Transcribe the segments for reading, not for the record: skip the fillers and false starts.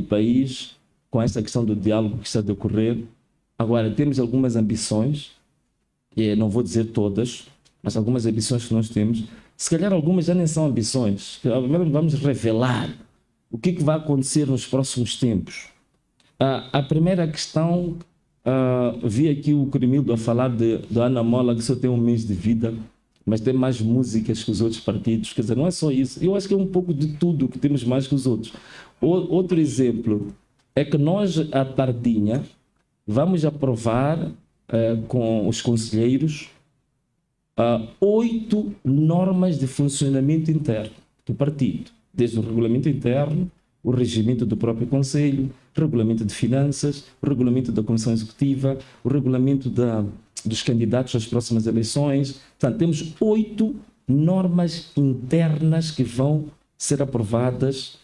país com essa questão do diálogo que está a decorrer. Agora, temos algumas ambições, e não vou dizer todas, mas algumas ambições que nós temos. Se calhar algumas já nem são ambições. Vamos revelar o que vai acontecer nos próximos tempos. A primeira questão, vi aqui o Cremildo a falar de Ana Mola, que só tem um mês de vida, mas tem mais músicas que os outros partidos. Quer dizer, não é só isso. Eu acho que é um pouco de tudo que temos mais que os outros. Outro exemplo é que nós, à tardinha, vamos aprovar com os conselheiros 8 normas de funcionamento interno do partido, desde o regulamento interno, o regimento do próprio Conselho, o regulamento de finanças, o regulamento da Comissão Executiva, o regulamento dos candidatos às próximas eleições. Portanto, temos 8 normas internas que vão ser aprovadas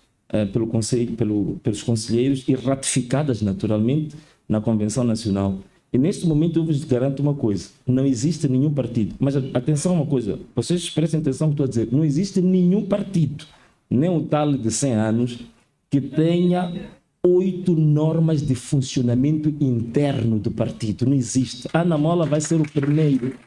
pelo Conselho, pelos conselheiros e ratificadas, naturalmente, na Convenção Nacional. E neste momento eu vos garanto uma coisa, não existe nenhum partido, mas atenção a uma coisa, vocês prestem atenção no que estou a dizer, não existe nenhum partido, nem um tal de 100 anos, que tenha 8 normas de funcionamento interno do partido. Não existe. A Ana Mola vai ser o primeiro.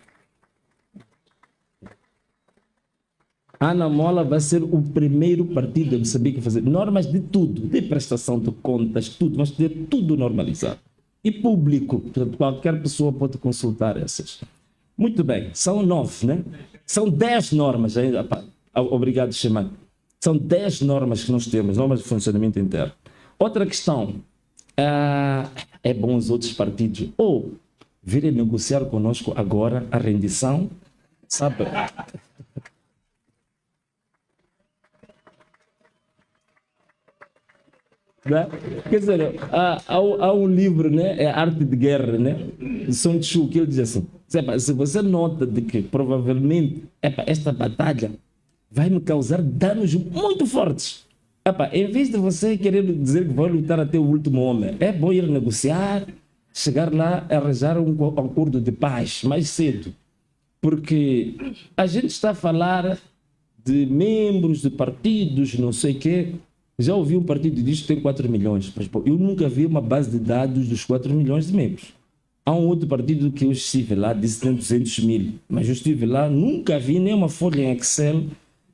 A Ana Mola vai ser o primeiro partido de Moçambique a fazer normas de tudo, de prestação de contas, tudo, vamos ter tudo normalizado. E público, portanto, qualquer pessoa pode consultar essas. Muito bem, são 9, né? São 10 normas ainda. Obrigado, Xemã. São 10 normas que nós temos, normas de funcionamento interno. Outra questão, é bom os outros partidos ou virem negociar conosco agora a rendição, sabe? Né? Quer dizer, há um livro, né? É Arte de Guerra, né? De Sun Tzu, que ele diz assim, se você nota de que provavelmente esta batalha vai me causar danos muito fortes, em vez de você querer dizer que vai lutar até o último homem, é bom ir negociar, chegar lá e arranjar um acordo de paz mais cedo, porque a gente está a falar de membros de partidos, não sei o quê. Já ouvi um partido que diz que tem 4 milhões, mas pô, eu nunca vi uma base de dados dos 4 milhões de membros. Há um outro partido que eu estive lá, disse que tem 200 mil, mas eu estive lá, nunca vi nenhuma folha em Excel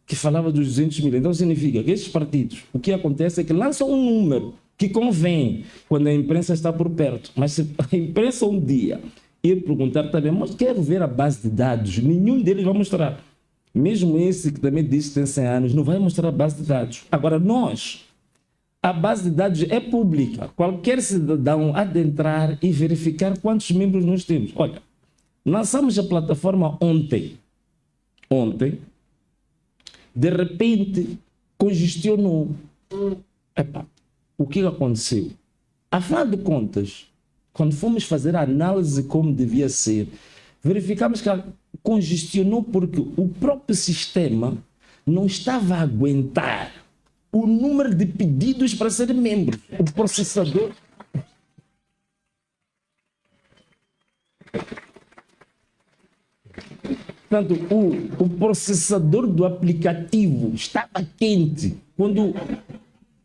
que falava dos 200 mil. Então significa que esses partidos, o que acontece é que lançam um número que convém quando a imprensa está por perto, mas se a imprensa um dia ir perguntar também, mas quero ver a base de dados, nenhum deles vai mostrar. Mesmo esse que também diz que tem 100 anos, não vai mostrar a base de dados. Agora, a base de dados é pública. Qualquer cidadão adentrar e verificar quantos membros nós temos. Olha, lançamos a plataforma ontem. De repente, congestionou. O que aconteceu? Afinal de contas, quando fomos fazer a análise como devia ser, verificamos que congestionou porque o próprio sistema não estava a aguentar o número de pedidos para ser membro. O processador... Portanto, o processador do aplicativo estava quente. Quando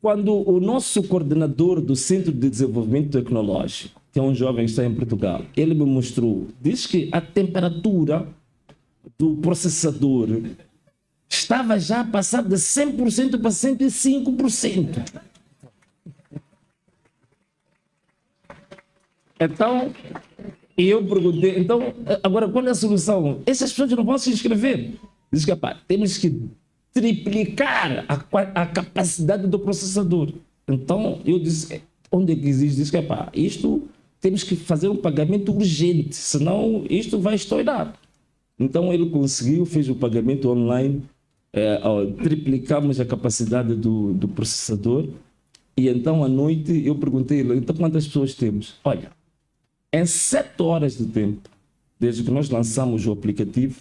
o nosso coordenador do Centro de Desenvolvimento Tecnológico, que é um jovem que está em Portugal, ele me mostrou, diz que a temperatura do processador estava já a passar de 100% para 105%. Então, eu perguntei, então, agora qual é a solução? Essas pessoas não vão se inscrever. Diz que, temos que triplicar a capacidade do processador. Então, eu disse, onde é que existe? Diz que, isto temos que fazer um pagamento urgente, senão isto vai estourar. Então, ele conseguiu, fez o pagamento online, triplicamos a capacidade do processador, e então, à noite, eu perguntei, então, quantas pessoas temos? Olha, em 7 horas de tempo, desde que nós lançamos o aplicativo,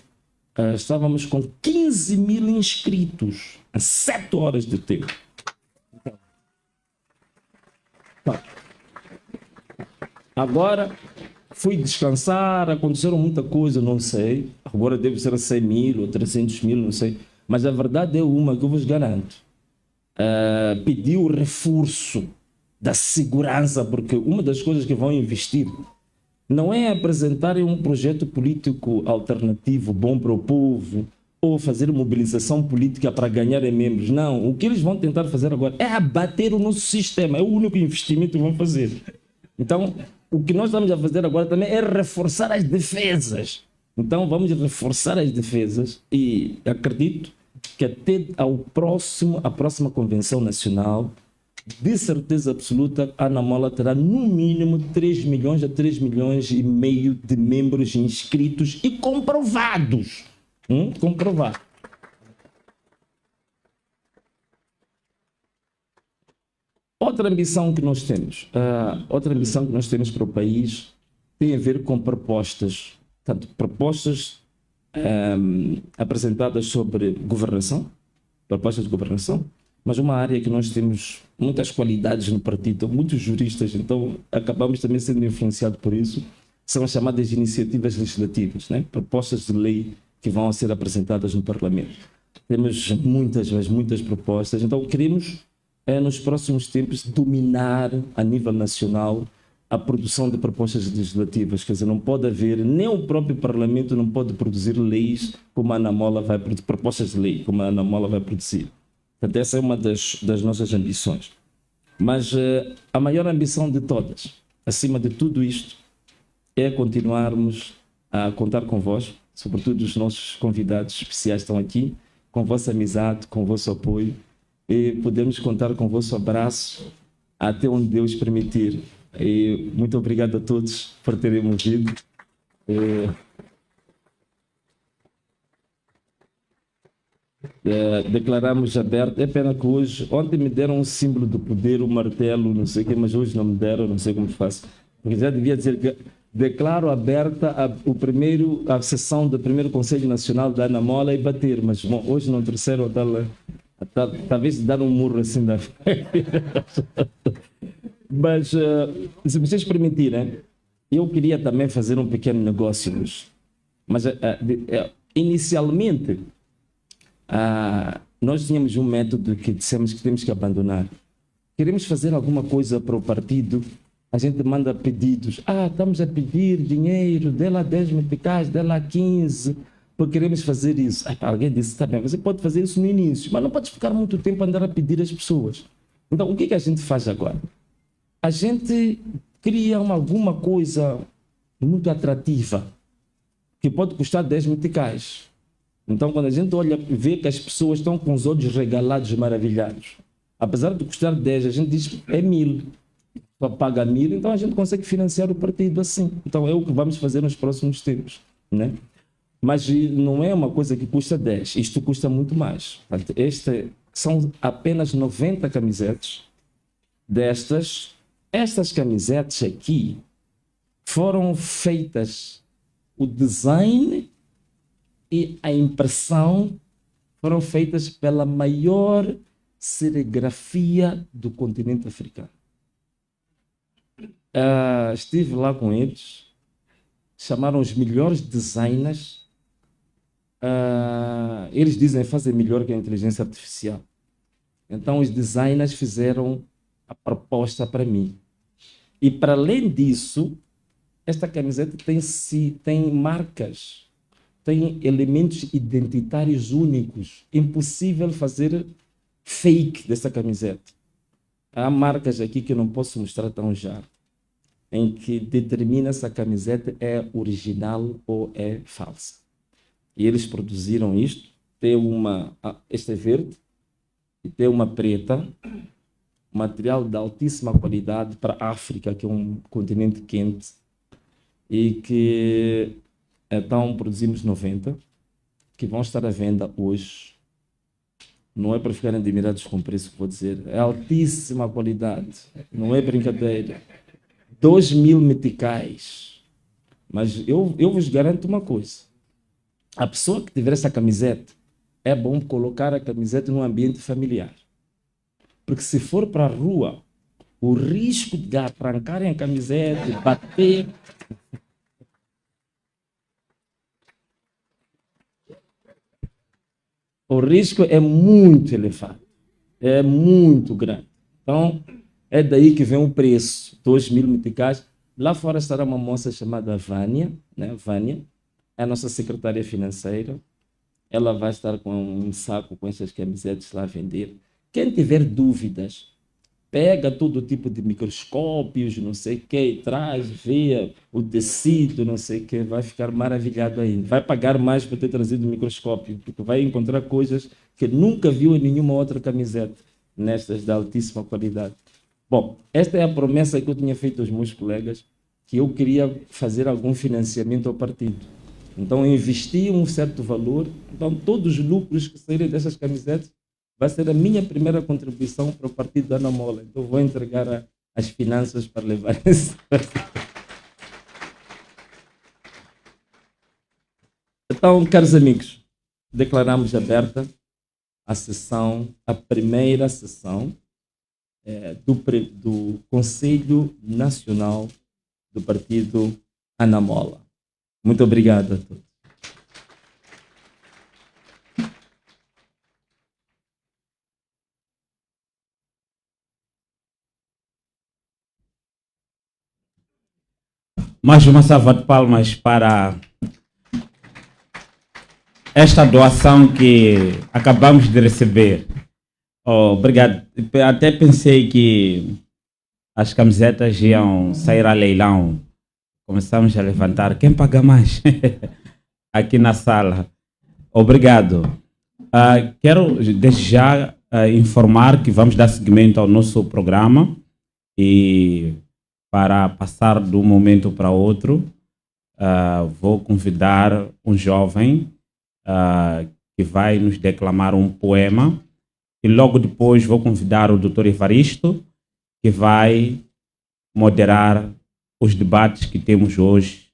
estávamos com 15 mil inscritos, em 7 horas de tempo. Agora, fui descansar, aconteceram muita coisa, não sei. Agora deve ser 100 mil ou 300 mil, não sei. Mas a verdade é uma que eu vos garanto. Pediu reforço da segurança, porque uma das coisas que vão investir não é apresentarem um projeto político alternativo bom para o povo ou fazer mobilização política para ganharem membros. Não, o que eles vão tentar fazer agora é abater o nosso sistema, é o único investimento que vão fazer. Então, o que nós estamos a fazer agora também é reforçar as defesas. Então, vamos reforçar as defesas e acredito que até a próxima Convenção Nacional, de certeza absoluta, a Ana Mola terá no mínimo 3 milhões a 3 milhões e meio de membros inscritos e comprovados. Comprovado. Outra ambição que nós temos, para o país tem a ver com propostas, tanto propostas apresentadas sobre governação, propostas de governação, mas uma área que nós temos muitas qualidades no partido, muitos juristas, então acabamos também sendo influenciados por isso, são as chamadas iniciativas legislativas, né? Propostas de lei que vão ser apresentadas no Parlamento. Temos muitas propostas, então queremos, nos próximos tempos, dominar a nível nacional a produção de propostas legislativas, quer dizer, não pode haver, nem o próprio Parlamento não pode produzir leis como a Ana Mola vai produzir, propostas de lei como a Ana Mola vai produzir. Portanto, essa é uma das nossas ambições. Mas a maior ambição de todas, acima de tudo isto, é continuarmos a contar convosco, sobretudo os nossos convidados especiais estão aqui, com vossa amizade, com vosso apoio, e podemos contar com o vosso abraço até onde Deus permitir. E muito obrigado a todos por terem me ouvido. Declaramos aberto. É pena que ontem me deram um símbolo do poder, o martelo, não sei o quê, mas hoje não me deram, não sei como faço. Porque já devia dizer que declaro aberta a sessão do primeiro Conselho Nacional da Ana Mola e bater, mas bom, hoje não trouxeram talvez dar um murro assim da Mas, se vocês permitirem, eu queria também fazer um pequeno negócio hoje. Mas, inicialmente, nós tínhamos um método que dissemos que temos que abandonar. Queremos fazer alguma coisa para o partido, a gente manda pedidos. Estamos a pedir dinheiro, dê lá 10 meticais, dê lá 15, porque queremos fazer isso. Alguém disse, está bem, você pode fazer isso no início, mas não pode ficar muito tempo a andar a pedir às pessoas. Então, o que a gente faz agora? A gente cria alguma coisa muito atrativa, que pode custar 10 meticais. Então, quando a gente olha e vê que as pessoas estão com os olhos regalados, maravilhados, apesar de custar 10, a gente diz é 1000. Só paga 1000, então a gente consegue financiar o partido assim. Então, é o que vamos fazer nos próximos tempos, né? Mas não é uma coisa que custa 10, isto custa muito mais. São apenas 90 camisetas destas. Estas camisetas aqui foram feitas, o design e a impressão foram feitas pela maior serigrafia do continente africano. Estive lá com eles, chamaram os melhores designers. Eles dizem que fazem melhor que a inteligência artificial. Então, os designers fizeram a proposta para mim. E, para além disso, esta camiseta tem marcas, tem elementos identitários únicos. Impossível fazer fake dessa camiseta. Há marcas aqui que eu não posso mostrar tão já, em que determina se a camiseta é original ou é falsa. E eles produziram isto. Tem esta é verde e tem uma preta, material de altíssima qualidade para a África, que é um continente quente, e que então produzimos 90, que vão estar à venda hoje. Não é para ficarem admirados com o preço que vou dizer, é altíssima qualidade, não é brincadeira. 2.000 meticais. Mas eu vos garanto uma coisa: a pessoa que tiver essa camiseta, é bom colocar a camiseta num ambiente familiar. Porque se for para a rua, o risco de arrancarem a camiseta, de bater... O risco é muito elevado, é muito grande. Então, É daí que vem o preço, 2.000 meticais. Lá fora estará uma moça chamada Vânia, né? Vânia, é a nossa secretária financeira. Ela vai estar com um saco com essas camisetas lá a vender. Quem tiver dúvidas, pega todo tipo de microscópios, não sei o que, traz, vê o tecido, não sei o que, vai ficar maravilhado ainda. Vai pagar mais por ter trazido o microscópio, porque vai encontrar coisas que nunca viu em nenhuma outra camiseta, nestas de altíssima qualidade. Bom, esta é a promessa que eu tinha feito aos meus colegas, que eu queria fazer algum financiamento ao partido. Então, eu investi um certo valor. Então, todos os lucros que saírem dessas camisetas vai ser a minha primeira contribuição para o partido da Ana Mola. Então, vou entregar as finanças para levar isso. Então, caros amigos, declaramos aberta a sessão, a primeira sessão do Conselho Nacional do Partido Ana Mola. Muito obrigado a todos. Mais uma salva de palmas para esta doação que acabamos de receber. Obrigado. Até pensei que as camisetas iam sair a leilão. Começamos a levantar. Quem paga mais? Aqui na sala. Obrigado. Quero desde já informar que vamos dar seguimento ao nosso programa e para passar de um momento para outro, vou convidar um jovem que vai nos declamar um poema e logo depois vou convidar o Dr. Evaristo, que vai moderar os debates que temos hoje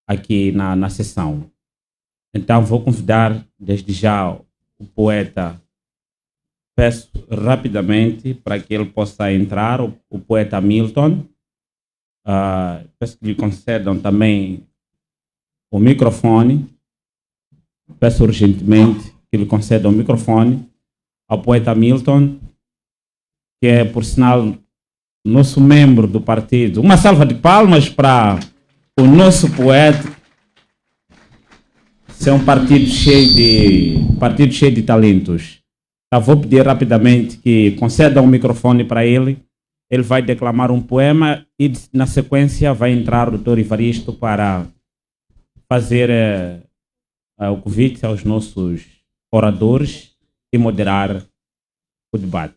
aqui na sessão. Então vou convidar desde já o poeta. Peço rapidamente para que ele possa entrar, o poeta Milton. Peço que lhe concedam também o microfone. Peço urgentemente que lhe concedam o microfone ao poeta Milton, que é, por sinal, nosso membro do partido. Uma salva de palmas para o nosso poeta. Esse é um partido cheio de talentos. Vou pedir rapidamente que concedam o microfone para ele. Ele vai declamar um poema e, na sequência, vai entrar o Dr. Evaristo para fazer o convite aos nossos oradores e moderar o debate.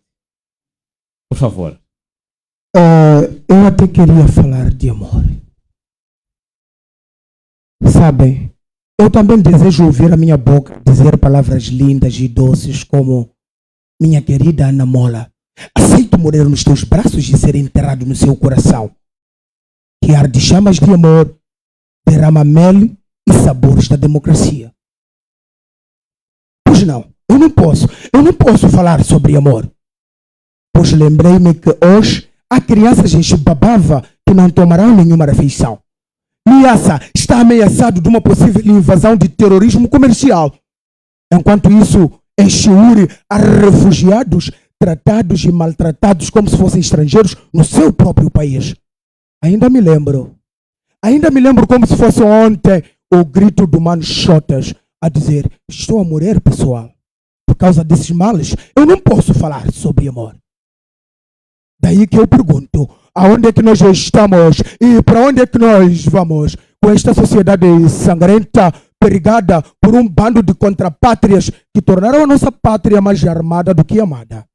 Por favor. Eu até queria falar de amor. Sabem, eu também desejo ouvir a minha boca dizer palavras lindas e doces como: minha querida Ana Mola, aceito morrer nos teus braços e ser enterrado no seu coração, que arde chamas de amor, derrama mel e sabores da democracia. Pois não, eu não posso falar sobre amor, pois lembrei-me que hoje há crianças em Chibabava que não tomarão nenhuma refeição. Niassa está ameaçado de uma possível invasão de terrorismo comercial. Enquanto isso, em Chiuri, há refugiados tratados e maltratados como se fossem estrangeiros no seu próprio país. Ainda me lembro como se fosse ontem o grito do Mano Chotas a dizer: estou a morrer, pessoal. Por causa desses males, eu não posso falar sobre amor. Daí que eu pergunto: aonde é que nós estamos e para onde é que nós vamos com esta sociedade sangrenta, perigada por um bando de contrapátrias que tornaram a nossa pátria mais armada do que amada?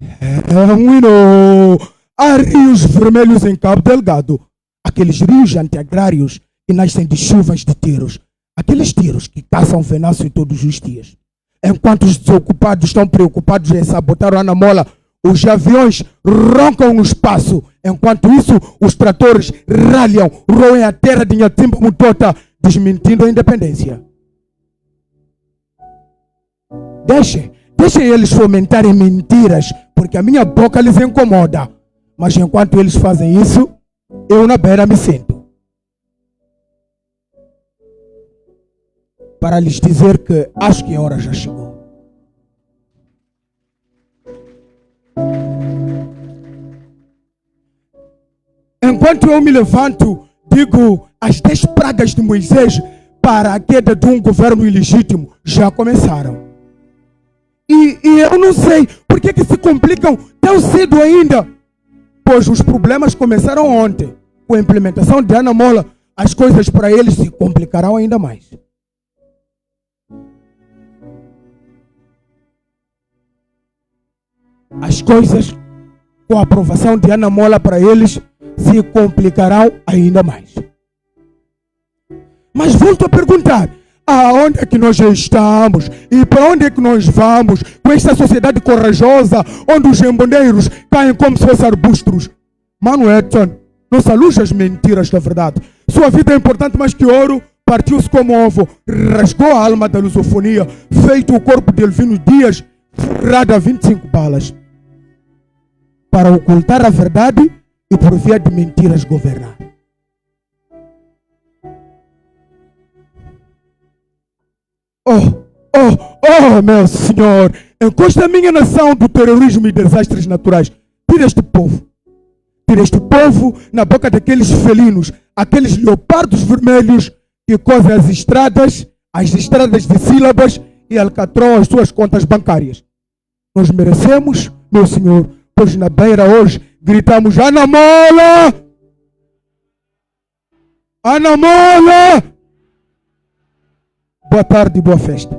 É um hino. Há rios vermelhos em Cabo Delgado, aqueles rios anti-agrários que nascem de chuvas de tiros, aqueles tiros que caçam venâncio todos os dias. Enquanto os desocupados estão preocupados em sabotar a Ana Mola, os aviões roncam no espaço. Enquanto isso, os tratores ralham, roem a terra de Nhatimba Mutota, desmentindo a independência. Deixem eles fomentarem mentiras, porque a minha boca lhes incomoda. Mas enquanto eles fazem isso, eu na beira me sento. para lhes dizer que acho que a hora já chegou. Enquanto eu me levanto, digo, as 10 pragas de Moisés para a queda de um governo ilegítimo já começaram. E eu não sei por que se complicam tão cedo ainda. Pois os problemas começaram ontem. Com a implementação de Ana Mola, as coisas para eles se complicarão ainda mais. As coisas com a aprovação de Ana Mola para eles se complicarão ainda mais. Mas volto a perguntar, aonde é que nós estamos e para onde é que nós vamos com esta sociedade corajosa onde os embondeiros caem como se fossem arbustos? Mano Edson, não se aluja às mentiras da verdade. Sua vida é importante mais que ouro, partiu-se como ovo, rasgou a alma da lusofonia, feito o corpo de Elvino Dias, furado a 25 balas, para ocultar a verdade e por via de mentiras governar. Oh, meu senhor, encosta a minha nação do terrorismo e desastres naturais. Tira este povo na boca daqueles felinos, aqueles leopardos vermelhos que cozem as estradas de sílabas e alcatrão as suas contas bancárias. Nós merecemos, meu senhor, pois na beira hoje gritamos Ana Mola! Ana Mola! Boa tarde e boa festa.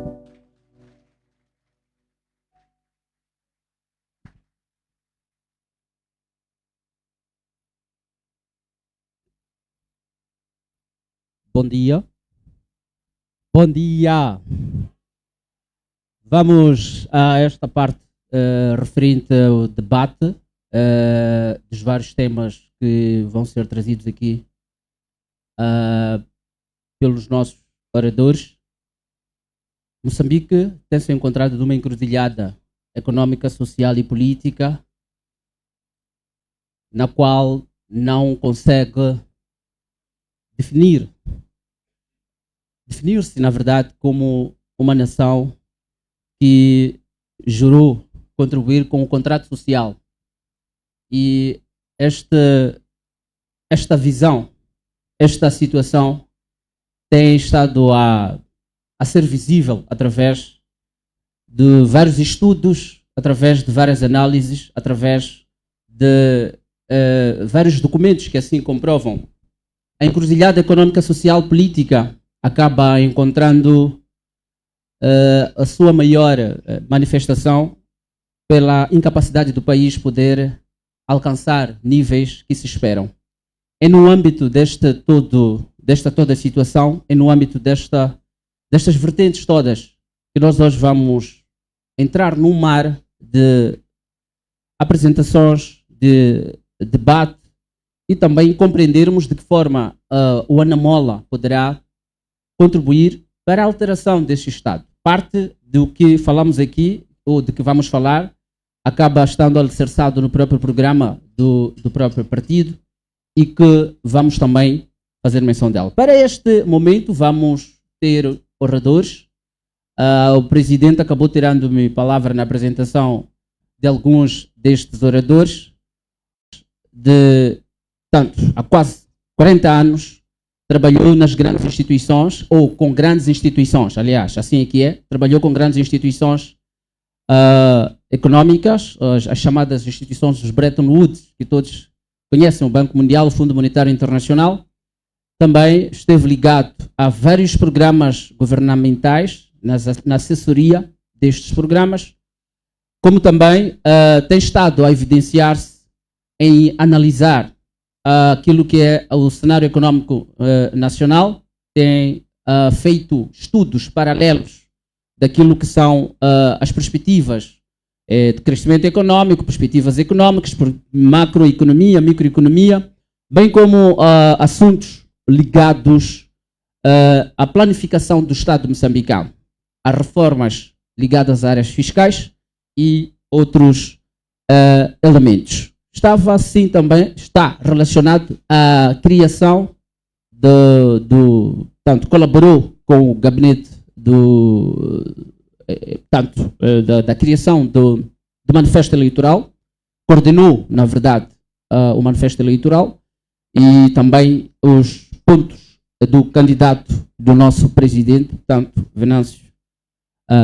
Bom dia. Bom dia. Vamos a esta parte referente ao debate dos vários temas que vão ser trazidos aqui pelos nossos oradores. Moçambique tem-se encontrado numa encruzilhada económica, social e política na qual não consegue definir-se, na verdade, como uma nação que jurou contribuir com o contrato social. E esta visão, esta situação tem estado a ser visível através de vários estudos, através de várias análises, através de vários documentos que assim comprovam. A encruzilhada económica, social, política acaba encontrando a sua maior manifestação pela incapacidade do país poder alcançar níveis que se esperam. É no âmbito desta toda situação, é no âmbito destas vertentes todas que nós hoje vamos entrar num mar de apresentações, de debate e também compreendermos de que forma o Ana Mola poderá contribuir para a alteração deste Estado. Parte do que falamos aqui, ou de que vamos falar, acaba estando alicerçado no próprio programa do próprio partido e que vamos também fazer menção dela. Para este momento vamos ter oradores. O Presidente acabou tirando-me palavra na apresentação de alguns destes oradores. Há quase 40 anos trabalhou nas grandes instituições, ou com grandes instituições, aliás, assim é que é, trabalhou com grandes instituições económicas, as chamadas instituições dos Bretton Woods, que todos conhecem, o Banco Mundial, o Fundo Monetário Internacional. Também esteve ligado a vários programas governamentais, na assessoria destes programas, como também tem estado a evidenciar-se em analisar aquilo que é o cenário económico nacional, tem feito estudos paralelos daquilo que são as perspectivas de crescimento económico, perspectivas económicas, macroeconomia, microeconomia, bem como assuntos ligados à planificação do Estado moçambicano, a reformas ligadas às áreas fiscais e outros elementos. Está relacionado à criação tanto colaborou com o gabinete da criação do manifesto eleitoral, coordenou, na verdade, o manifesto eleitoral e também os pontos do candidato do nosso presidente, portanto, Venâncio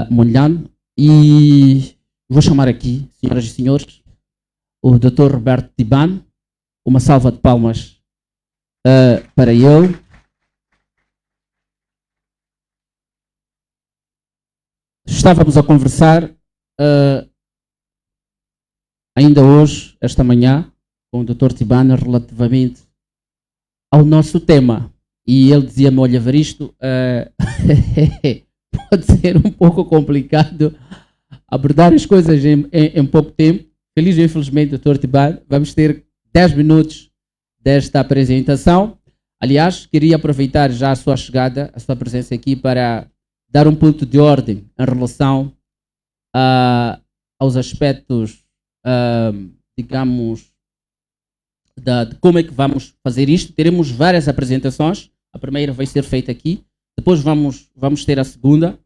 Mondlane. E vou chamar aqui, senhoras e senhores, o Dr. Roberto Tibane. Uma salva de palmas para ele. Estávamos a conversar ainda hoje, esta manhã, com o Dr. Tibane relativamente ao nosso tema. E ele dizia-me, olha, Evaristo, pode ser um pouco complicado abordar as coisas em pouco tempo. Feliz ou infelizmente, Dr. Tibane, vamos ter 10 minutos desta apresentação. Aliás, queria aproveitar já a sua chegada, a sua presença aqui para dar um ponto de ordem em relação aos aspectos, digamos, de como é que vamos fazer isto. Teremos várias apresentações. A primeira vai ser feita aqui, depois vamos ter a segunda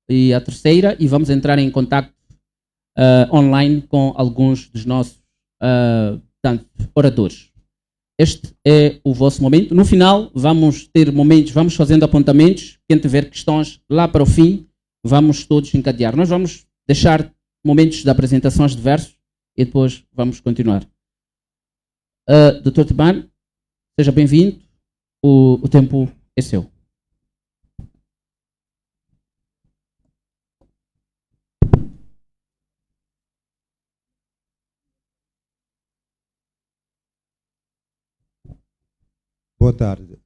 e a terceira, e vamos entrar em contato online com alguns dos nossos oradores. Este é o vosso momento. No final, vamos ter momentos, vamos fazendo apontamentos. Quem tiver questões lá para o fim, vamos todos encadear. Nós vamos deixar momentos de apresentações diversos e depois vamos continuar. Dr. Tibane, seja bem-vindo. O tempo é seu. Boa tarde.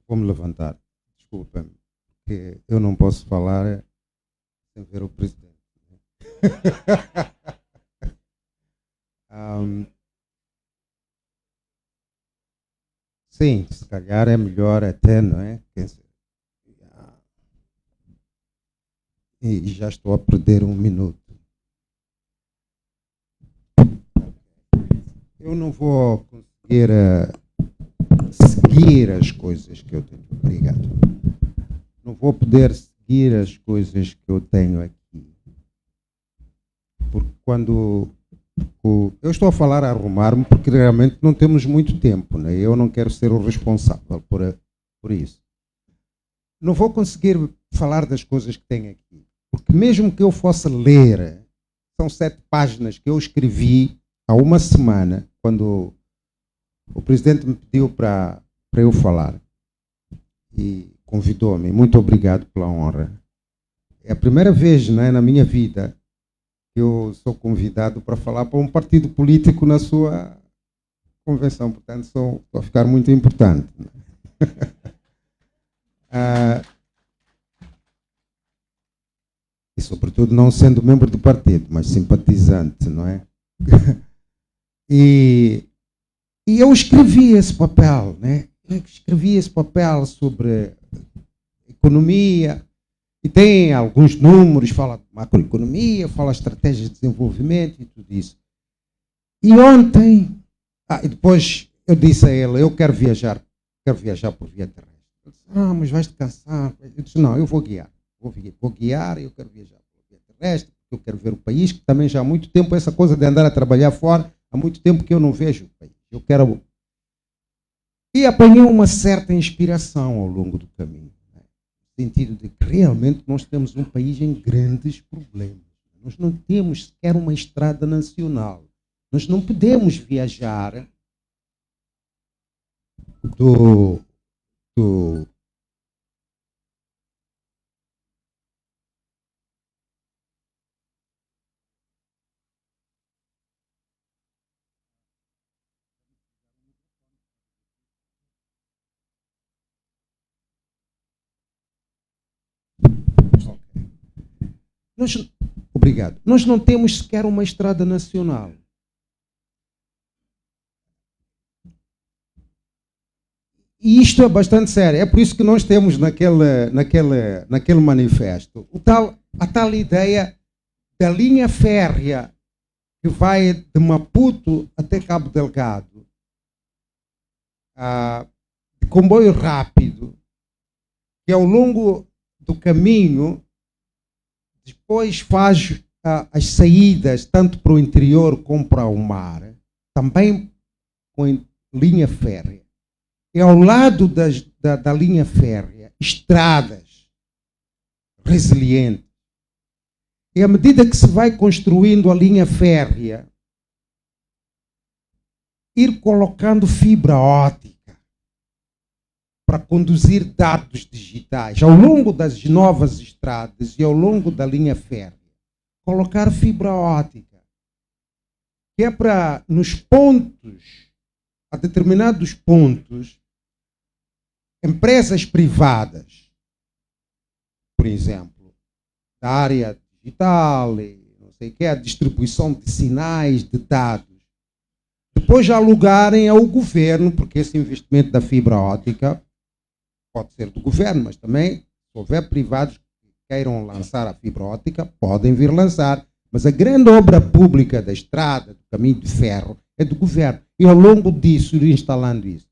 Vou me levantar. Desculpa-me, porque eu não posso falar sem ver o presidente. Sim, se calhar é melhor até, não é? E já estou a perder um minuto. Eu não vou conseguir seguir as coisas que eu tenho. Obrigado. Não vou poder seguir as coisas que eu tenho aqui. Porque quando eu estou a falar a arrumar-me, porque realmente não temos muito tempo, né? Eu não quero ser o responsável por isso. Não vou conseguir falar das coisas que tenho aqui. Porque mesmo que eu fosse ler, são 7 páginas que eu escrevi há uma semana, quando o presidente me pediu para eu falar e convidou-me. Muito obrigado pela honra. É a primeira vez, né, na minha vida que eu sou convidado para falar para um partido político na sua convenção. Portanto, estou a ficar muito importante. E, sobretudo, não sendo membro do partido, mas simpatizante, não é? E eu escrevi esse papel, né? Eu escrevi esse papel sobre economia, e tem alguns números, fala de macroeconomia, fala de estratégias de desenvolvimento e tudo isso. E ontem, e depois eu disse a ele, eu quero viajar por via terrestre. Ele disse, mas vais-te cansar. Eu disse, não, eu vou guiar. Vou guiar, eu quero viajar por via terrestre, porque eu quero ver o país, que também já há muito tempo, essa coisa de andar a trabalhar fora, há muito tempo que eu não vejo o país. Eu quero... E apanhei uma certa inspiração ao longo do caminho. No sentido de que realmente nós temos um país em grandes problemas. Nós não temos sequer uma estrada nacional. Nós não podemos viajar do Obrigado. Nós não temos sequer uma estrada nacional. E isto é bastante sério. É por isso que nós temos naquele manifesto a tal ideia da linha férrea que vai de Maputo até Cabo Delgado, de comboio rápido, que ao longo do caminho depois faz as saídas tanto para o interior como para o mar, também com linha férrea. E ao lado da linha férrea, estradas resilientes. E à medida que se vai construindo a linha férrea, ir colocando fibra óptica para conduzir dados digitais ao longo das novas estradas e ao longo da linha férrea. Colocar fibra óptica, que é para, nos pontos, a determinados pontos, empresas privadas, por exemplo, da área digital, não sei o que, a distribuição de sinais, de dados, depois alugarem ao governo, porque esse investimento da fibra óptica pode ser do governo, mas também, se houver privados que queiram lançar a fibra óptica, podem vir lançar. Mas a grande obra pública da estrada, do caminho de ferro, é do governo. E ao longo disso, ir instalando isso.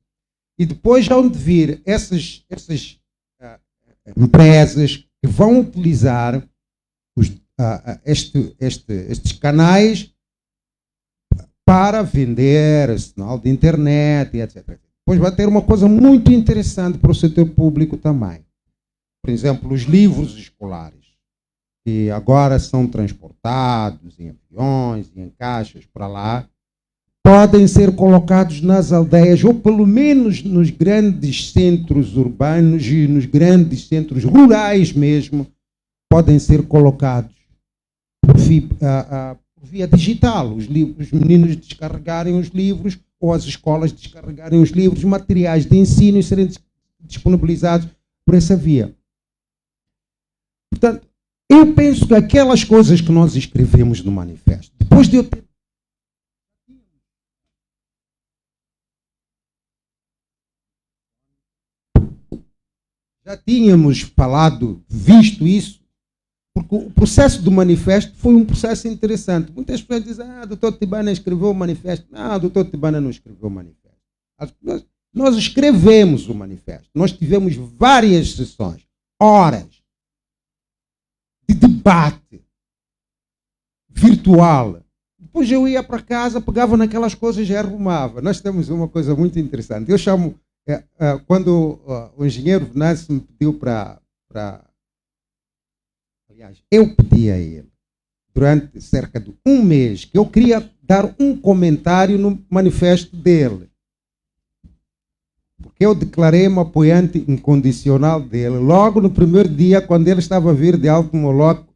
E depois hão de vir essas empresas que vão utilizar estes canais para vender sinal de internet e etc. Depois vai ter uma coisa muito interessante para o setor público também. Por exemplo, os livros escolares, que agora são transportados em aviões e em caixas para lá, podem ser colocados nas aldeias, ou pelo menos nos grandes centros urbanos e nos grandes centros rurais mesmo, podem ser colocados por via digital. Os meninos descarregarem os livros, ou as escolas descarregarem os livros, materiais de ensino e serem disponibilizados por essa via. Portanto, eu penso que aquelas coisas que nós escrevemos no manifesto, depois de eu ter já tínhamos falado, visto isso, porque o processo do manifesto foi um processo interessante. Muitas pessoas dizem, doutor Tibana escreveu o manifesto. Não, doutor Tibana não escreveu o manifesto. Nós escrevemos o manifesto. Nós tivemos várias sessões, horas de debate virtual. Depois eu ia para casa, pegava naquelas coisas e arrumava. Nós temos uma coisa muito interessante. Eu chamo, quando o engenheiro Venâncio me pediu para... Aliás, eu pedi a ele, durante cerca de um mês, que eu queria dar um comentário no manifesto dele. Porque eu declarei-me apoiante incondicional dele. Logo no primeiro dia, quando ele estava a vir de Alto Moloco,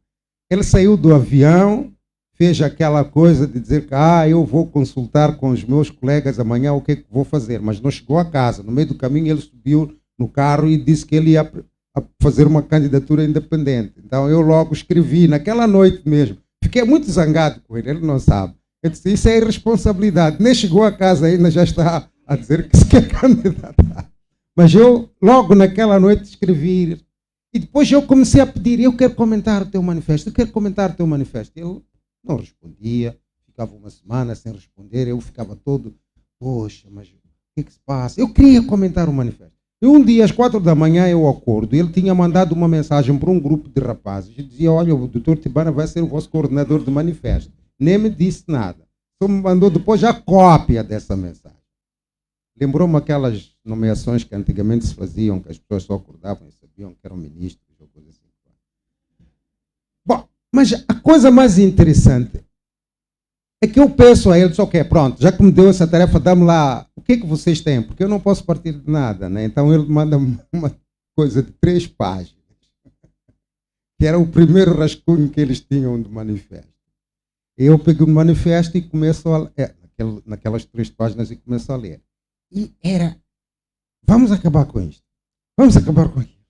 ele saiu do avião, fez aquela coisa de dizer que eu vou consultar com os meus colegas amanhã o que é que vou fazer. Mas não chegou a casa. No meio do caminho, ele subiu no carro e disse que ele ia a fazer uma candidatura independente. Então eu logo escrevi, naquela noite mesmo. Fiquei muito zangado com ele não sabe. Eu disse, isso é irresponsabilidade. Nem chegou a casa ainda, já está a dizer que se quer candidatar. Mas eu, logo naquela noite, escrevi. E depois eu comecei a pedir, eu quero comentar o teu manifesto, eu quero comentar o teu manifesto. Ele não respondia, ficava uma semana sem responder, eu ficava todo, poxa, mas o que é que se passa? Eu queria comentar o manifesto. E um dia, às 4 da manhã, eu acordo. Ele tinha mandado uma mensagem para um grupo de rapazes e dizia, olha, o doutor Tibana vai ser o vosso coordenador de manifesto. Nem me disse nada. Só me mandou depois a cópia dessa mensagem. Lembrou-me aquelas nomeações que antigamente se faziam, que as pessoas só acordavam e sabiam que eram ministros ou coisa assim. Bom, mas a coisa mais interessante é que eu penso a ele, só que pronto, já que me deu essa tarefa, dá-me lá, o que é que vocês têm? Porque eu não posso partir de nada, né? Então ele manda uma coisa de 3 páginas, que era o primeiro rascunho que eles tinham do manifesto. Eu peguei o manifesto e começo a ler, naquelas 3 páginas, e começo a ler. E era, vamos acabar com isto, vamos acabar com aquilo,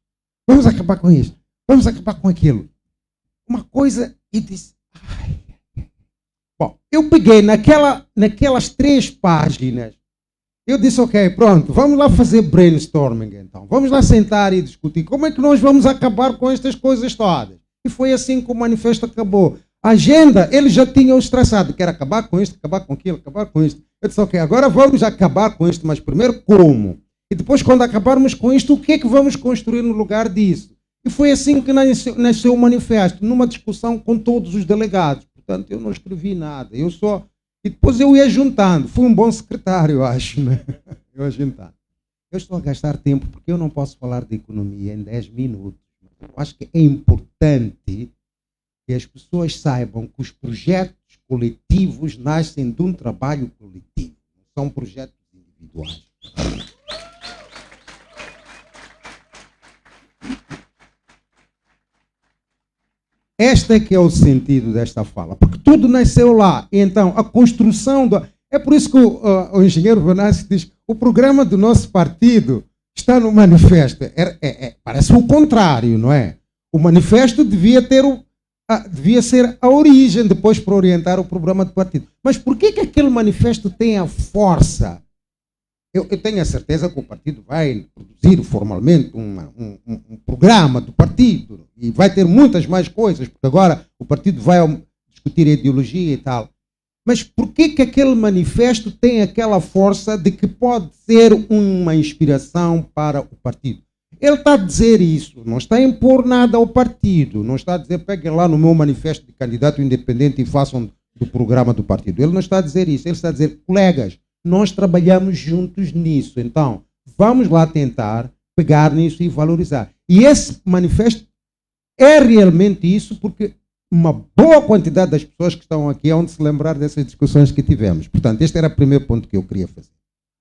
vamos acabar com isto, vamos acabar com aquilo. Uma coisa, e disse, bom, eu peguei naquelas 3 páginas, eu disse, ok, pronto, vamos lá fazer brainstorming então. Vamos lá sentar e discutir como é que nós vamos acabar com estas coisas todas. E foi assim que o manifesto acabou. A agenda, eles já tinham traçado, quer acabar com isto, acabar com aquilo, acabar com isto. Eu disse, ok, agora vamos acabar com isto, mas primeiro como? E depois, quando acabarmos com isto, o que é que vamos construir no lugar disso? E foi assim que nasceu o manifesto, numa discussão com todos os delegados. Portanto, eu não escrevi nada. E depois eu ia juntando. Fui um bom secretário, eu acho. Né? Eu ia juntando. Eu estou a gastar tempo porque eu não posso falar de economia em 10 minutos. Eu acho que é importante que as pessoas saibam que os projetos coletivos nascem de um trabalho coletivo. Não são projetos individuais. Este é que é o sentido desta fala, porque tudo nasceu lá. Então, a construção É por isso que o engenheiro Venâncio diz: o programa do nosso partido está no manifesto. Parece o contrário, não é? O manifesto devia ser a origem depois para orientar o programa do partido. Mas por que aquele manifesto tem a força? Eu tenho a certeza que o partido vai produzir formalmente um programa do partido e vai ter muitas mais coisas, porque agora o partido vai discutir a ideologia e tal. Mas por que aquele manifesto tem aquela força de que pode ser uma inspiração para o partido? Ele está a dizer isso, não está a impor nada ao partido, não está a dizer peguem lá no meu manifesto de candidato independente e façam do programa do partido. Ele não está a dizer isso, ele está a dizer: colegas, nós trabalhamos juntos nisso, então vamos lá tentar pegar nisso e valorizar. E esse manifesto é realmente isso, porque uma boa quantidade das pessoas que estão aqui hão de se lembrar dessas discussões que tivemos. Portanto, este era o primeiro ponto que eu queria fazer.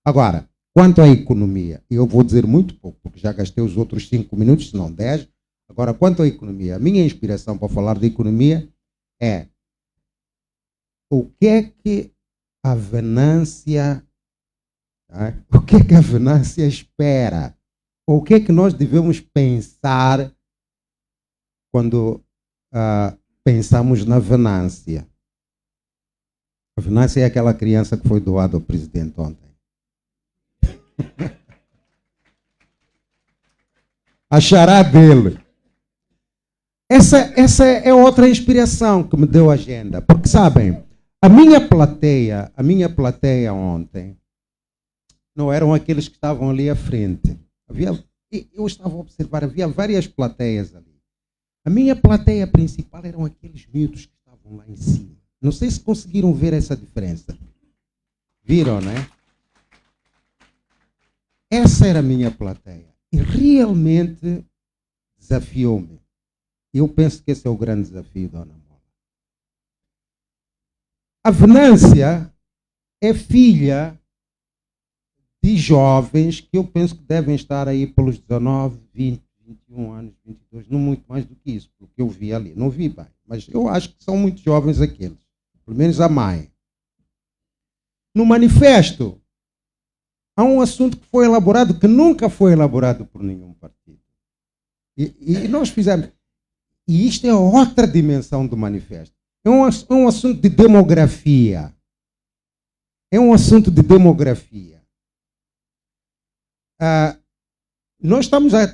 Agora, quanto à economia, eu vou dizer muito pouco, porque já gastei os outros 5 minutos, se não 10. Agora, quanto à economia, a minha inspiração para falar de economia é o que é que a Venância, o que é que a Venância espera? Ou o que é que nós devemos pensar quando pensamos na Venância? A Venância é aquela criança que foi doada ao presidente ontem. A chará dele. Essa é outra inspiração que me deu a agenda. Porque, sabem, a minha plateia ontem não eram aqueles que estavam ali à frente. Eu estava a observar, havia várias plateias ali. A minha plateia principal eram aqueles miúdos que estavam lá em cima. Não sei se conseguiram ver essa diferença. Viram, né? Essa era a minha plateia. E realmente desafiou-me. Eu penso que esse é o grande desafio da Ana Mola. A Venância é filha de jovens que eu penso que devem estar aí pelos 19, 20, 21 anos, 22, não muito mais do que isso, pelo que eu vi ali. Não vi bem, mas eu acho que são muito jovens aqueles. Pelo menos a mãe. No manifesto, há um assunto que foi elaborado, que nunca foi elaborado por nenhum partido. E nós fizemos. E isto é outra dimensão do manifesto. É um assunto de demografia. É um assunto de demografia. Nós estamos a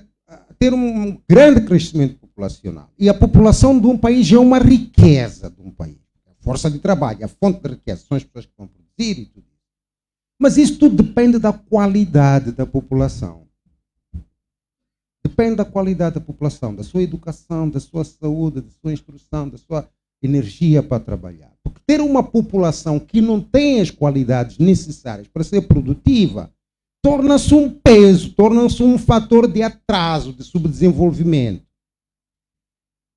ter um grande crescimento populacional. E a população de um país é uma riqueza de um país. A força de trabalho, a fonte de riqueza, são as pessoas que vão produzir e tudo. Mas isso tudo depende da qualidade da população. Depende da qualidade da população, da sua educação, da sua saúde, da sua instrução, da sua energia para trabalhar. Porque ter uma população que não tem as qualidades necessárias para ser produtiva torna-se um peso, torna-se um fator de atraso, de subdesenvolvimento.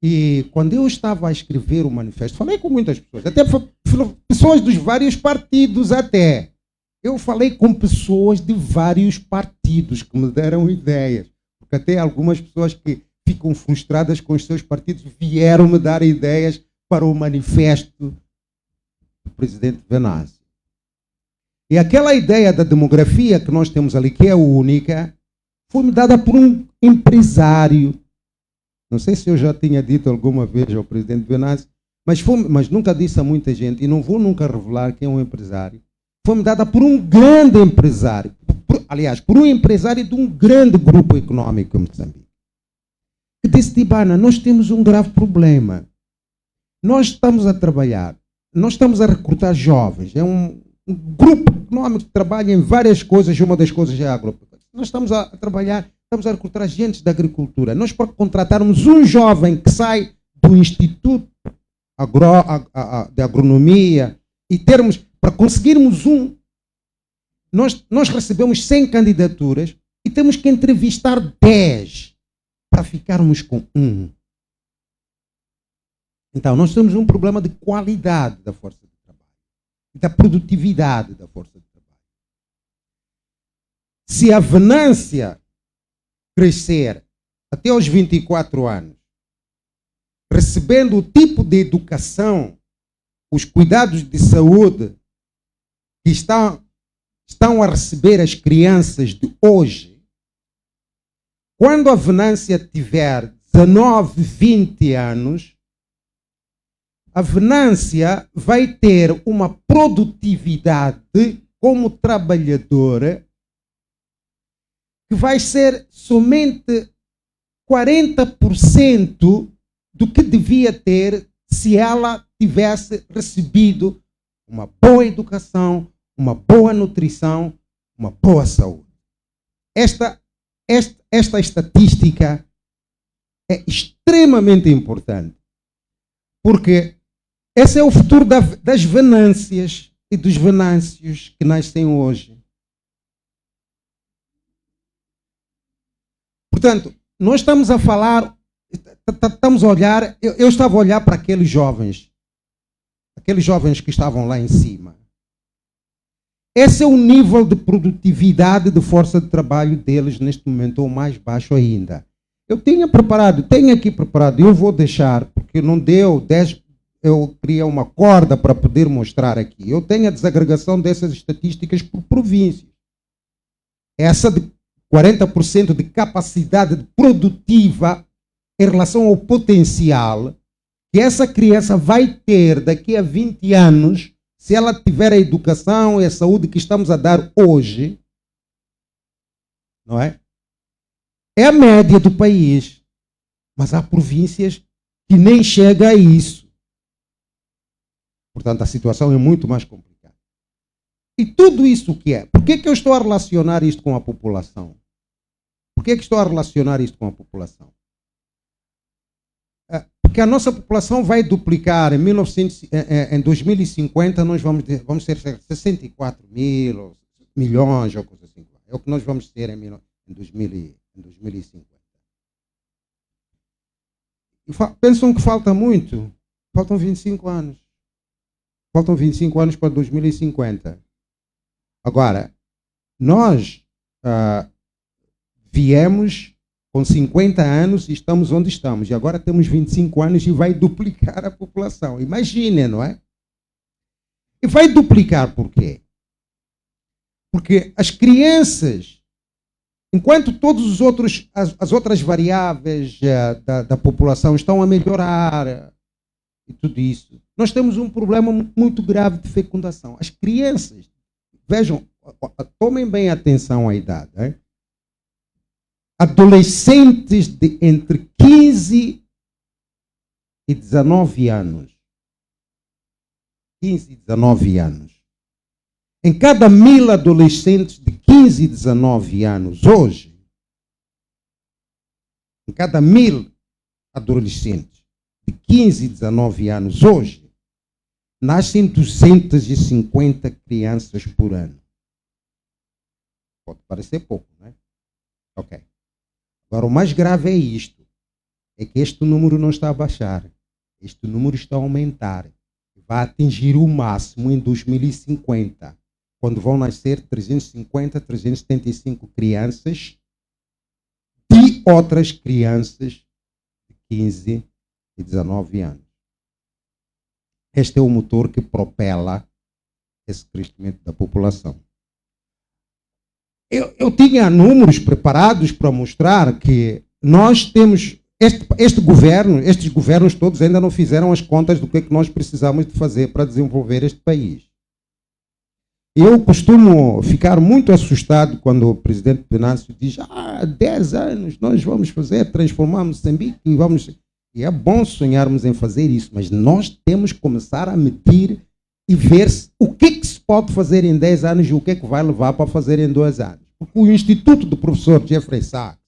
E quando eu estava a escrever o manifesto, falei com muitas pessoas, até pessoas dos vários partidos até. Eu falei com pessoas de vários partidos que me deram ideias. Porque até algumas pessoas que ficam frustradas com os seus partidos vieram me dar ideias para o manifesto do presidente Venâncio. E aquela ideia da demografia que nós temos ali, que é única, foi-me dada por um empresário. Não sei se eu já tinha dito alguma vez ao presidente Venâncio, mas nunca disse a muita gente, e não vou nunca revelar quem é um empresário. Foi-me dada por um grande empresário. Aliás, por um empresário de um grande grupo econômico em Moçambique, que disse: Tibana, nós temos um grave problema. Nós estamos a trabalhar, nós estamos a recrutar jovens. É um grupo econômico que trabalha em várias coisas, e uma das coisas é a agropecuária. Nós estamos a trabalhar, estamos a recrutar agentes da agricultura. Nós, para contratarmos um jovem que sai do Instituto de Agronomia e termos, para conseguirmos nós recebemos 100 candidaturas e temos que entrevistar 10 para ficarmos com um. Então, nós temos um problema de qualidade da força de trabalho e da produtividade da força de trabalho. Se a Venância crescer até aos 24 anos, recebendo o tipo de educação, os cuidados de saúde que estão a receber as crianças de hoje, quando a Venância tiver 19, 20 anos, a Venância vai ter uma produtividade como trabalhadora que vai ser somente 40% do que devia ter se ela tivesse recebido uma boa educação, uma boa nutrição, uma boa saúde. Esta estatística é extremamente importante, porque esse é o futuro das Venâncias e dos Venâncios que nascem hoje. Portanto, nós estamos a falar, estamos a olhar, eu estava a olhar para aqueles jovens que estavam lá em cima. Esse é o nível de produtividade de força de trabalho deles neste momento, ou mais baixo ainda. Eu tenho aqui preparado, eu vou deixar, porque não deu 10, eu criei uma corda para poder mostrar aqui. Eu tenho a desagregação dessas estatísticas por províncias. Essa de 40% de capacidade produtiva em relação ao potencial que essa criança vai ter daqui a 20 anos, se ela tiver a educação e a saúde que estamos a dar hoje, não é? É a média do país, mas há províncias que nem chega a isso. Portanto, a situação é muito mais complicada. E tudo isso o que é? Por que eu estou a relacionar isto com a população? Por que estou a relacionar isto com a população? Porque a nossa população vai duplicar em 2050, nós vamos ter 64 milhões ou coisa assim. É o que nós vamos ter em 2050. E pensam que falta muito? Faltam 25 anos. Faltam 25 anos para 2050. Agora, nós viemos com 50 anos e estamos onde estamos. E agora temos 25 anos e vai duplicar a população. Imagine, não é? E vai duplicar por quê? Porque as crianças, enquanto todos as outras variáveis da população estão a melhorar e tudo isso, nós temos um problema muito grave de fecundação. As crianças, vejam, tomem bem atenção à idade, né? Adolescentes de entre 15 e 19 anos. 15 e 19 anos. Em cada 1000 adolescentes de 15 e 19 anos hoje, em cada 1000 adolescentes de 15 e 19 anos hoje, nascem 250 crianças por ano. Pode parecer pouco, não é? Ok. Agora, o mais grave é isto. É que este número não está a baixar. Este número está a aumentar. Vai atingir o máximo em 2050, quando vão nascer 350, 375 crianças de outras crianças de 15 e 19 anos. Este é o motor que propela esse crescimento da população. Eu tinha números preparados para mostrar que nós temos estes governos todos ainda não fizeram as contas do que é que nós precisamos de fazer para desenvolver este país. Eu costumo ficar muito assustado quando o presidente Venâncio diz 10 anos nós vamos transformar Moçambique e é bom sonharmos em fazer isso, mas nós temos que começar a medir e ver o que se pode fazer em 10 anos e o que é que vai levar para fazer em 2 anos. Porque o Instituto do professor Jeffrey Sachs,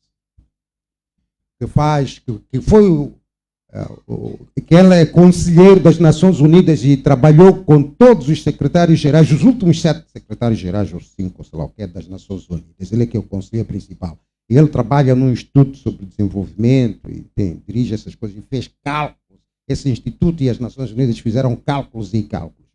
que ele é conselheiro das Nações Unidas e trabalhou com todos os secretários-gerais, os últimos 7 secretários-gerais, ou 5, ou sei lá o que, das Nações Unidas. Ele é que é o conselheiro principal. E ele trabalha num instituto sobre desenvolvimento e dirige essas coisas e fez cálculos. Esse instituto e as Nações Unidas fizeram cálculos e cálculos.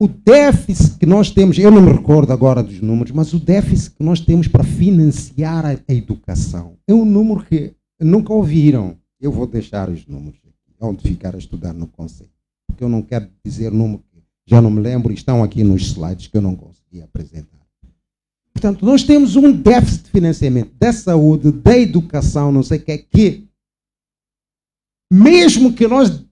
O déficit que nós temos, eu não me recordo agora dos números, mas o déficit que nós temos para financiar a educação é um número que nunca ouviram. Eu vou deixar os números aqui, onde ficar a estudar no conselho, porque eu não quero dizer número que já não me lembro e estão aqui nos slides que eu não consegui apresentar. Portanto, nós temos um déficit de financiamento da saúde, da educação, não sei o que mesmo que nós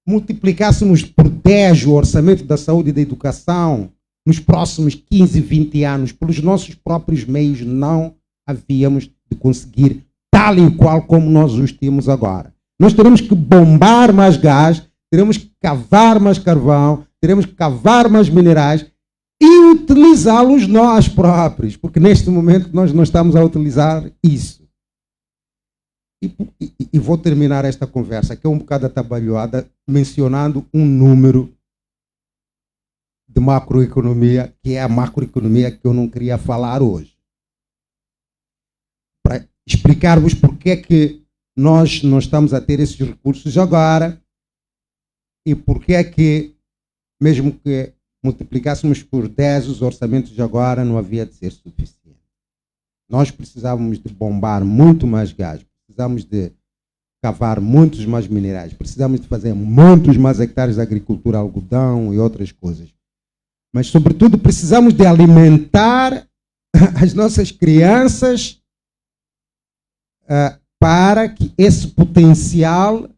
multiplicássemos por 10 o orçamento da saúde e da educação nos próximos 15, 20 anos, pelos nossos próprios meios, não havíamos de conseguir tal e qual como nós os temos agora. Nós teremos que bombar mais gás, teremos que cavar mais carvão, teremos que cavar mais minerais e utilizá-los nós próprios, porque neste momento nós não estamos a utilizar isso. E vou terminar esta conversa, que é um bocado atabalhoada, mencionando um número de macroeconomia, que é a macroeconomia que eu não queria falar hoje. Para explicar-vos porque é que nós não estamos a ter esses recursos agora e porque é que, mesmo que multiplicássemos por 10 os orçamentos de agora, não havia de ser suficiente. Nós precisávamos de bombar muito mais gás, precisamos de cavar muitos mais minerais, precisamos de fazer muitos mais hectares de agricultura, algodão e outras coisas. Mas, sobretudo, precisamos de alimentar as nossas crianças para que esse potencial...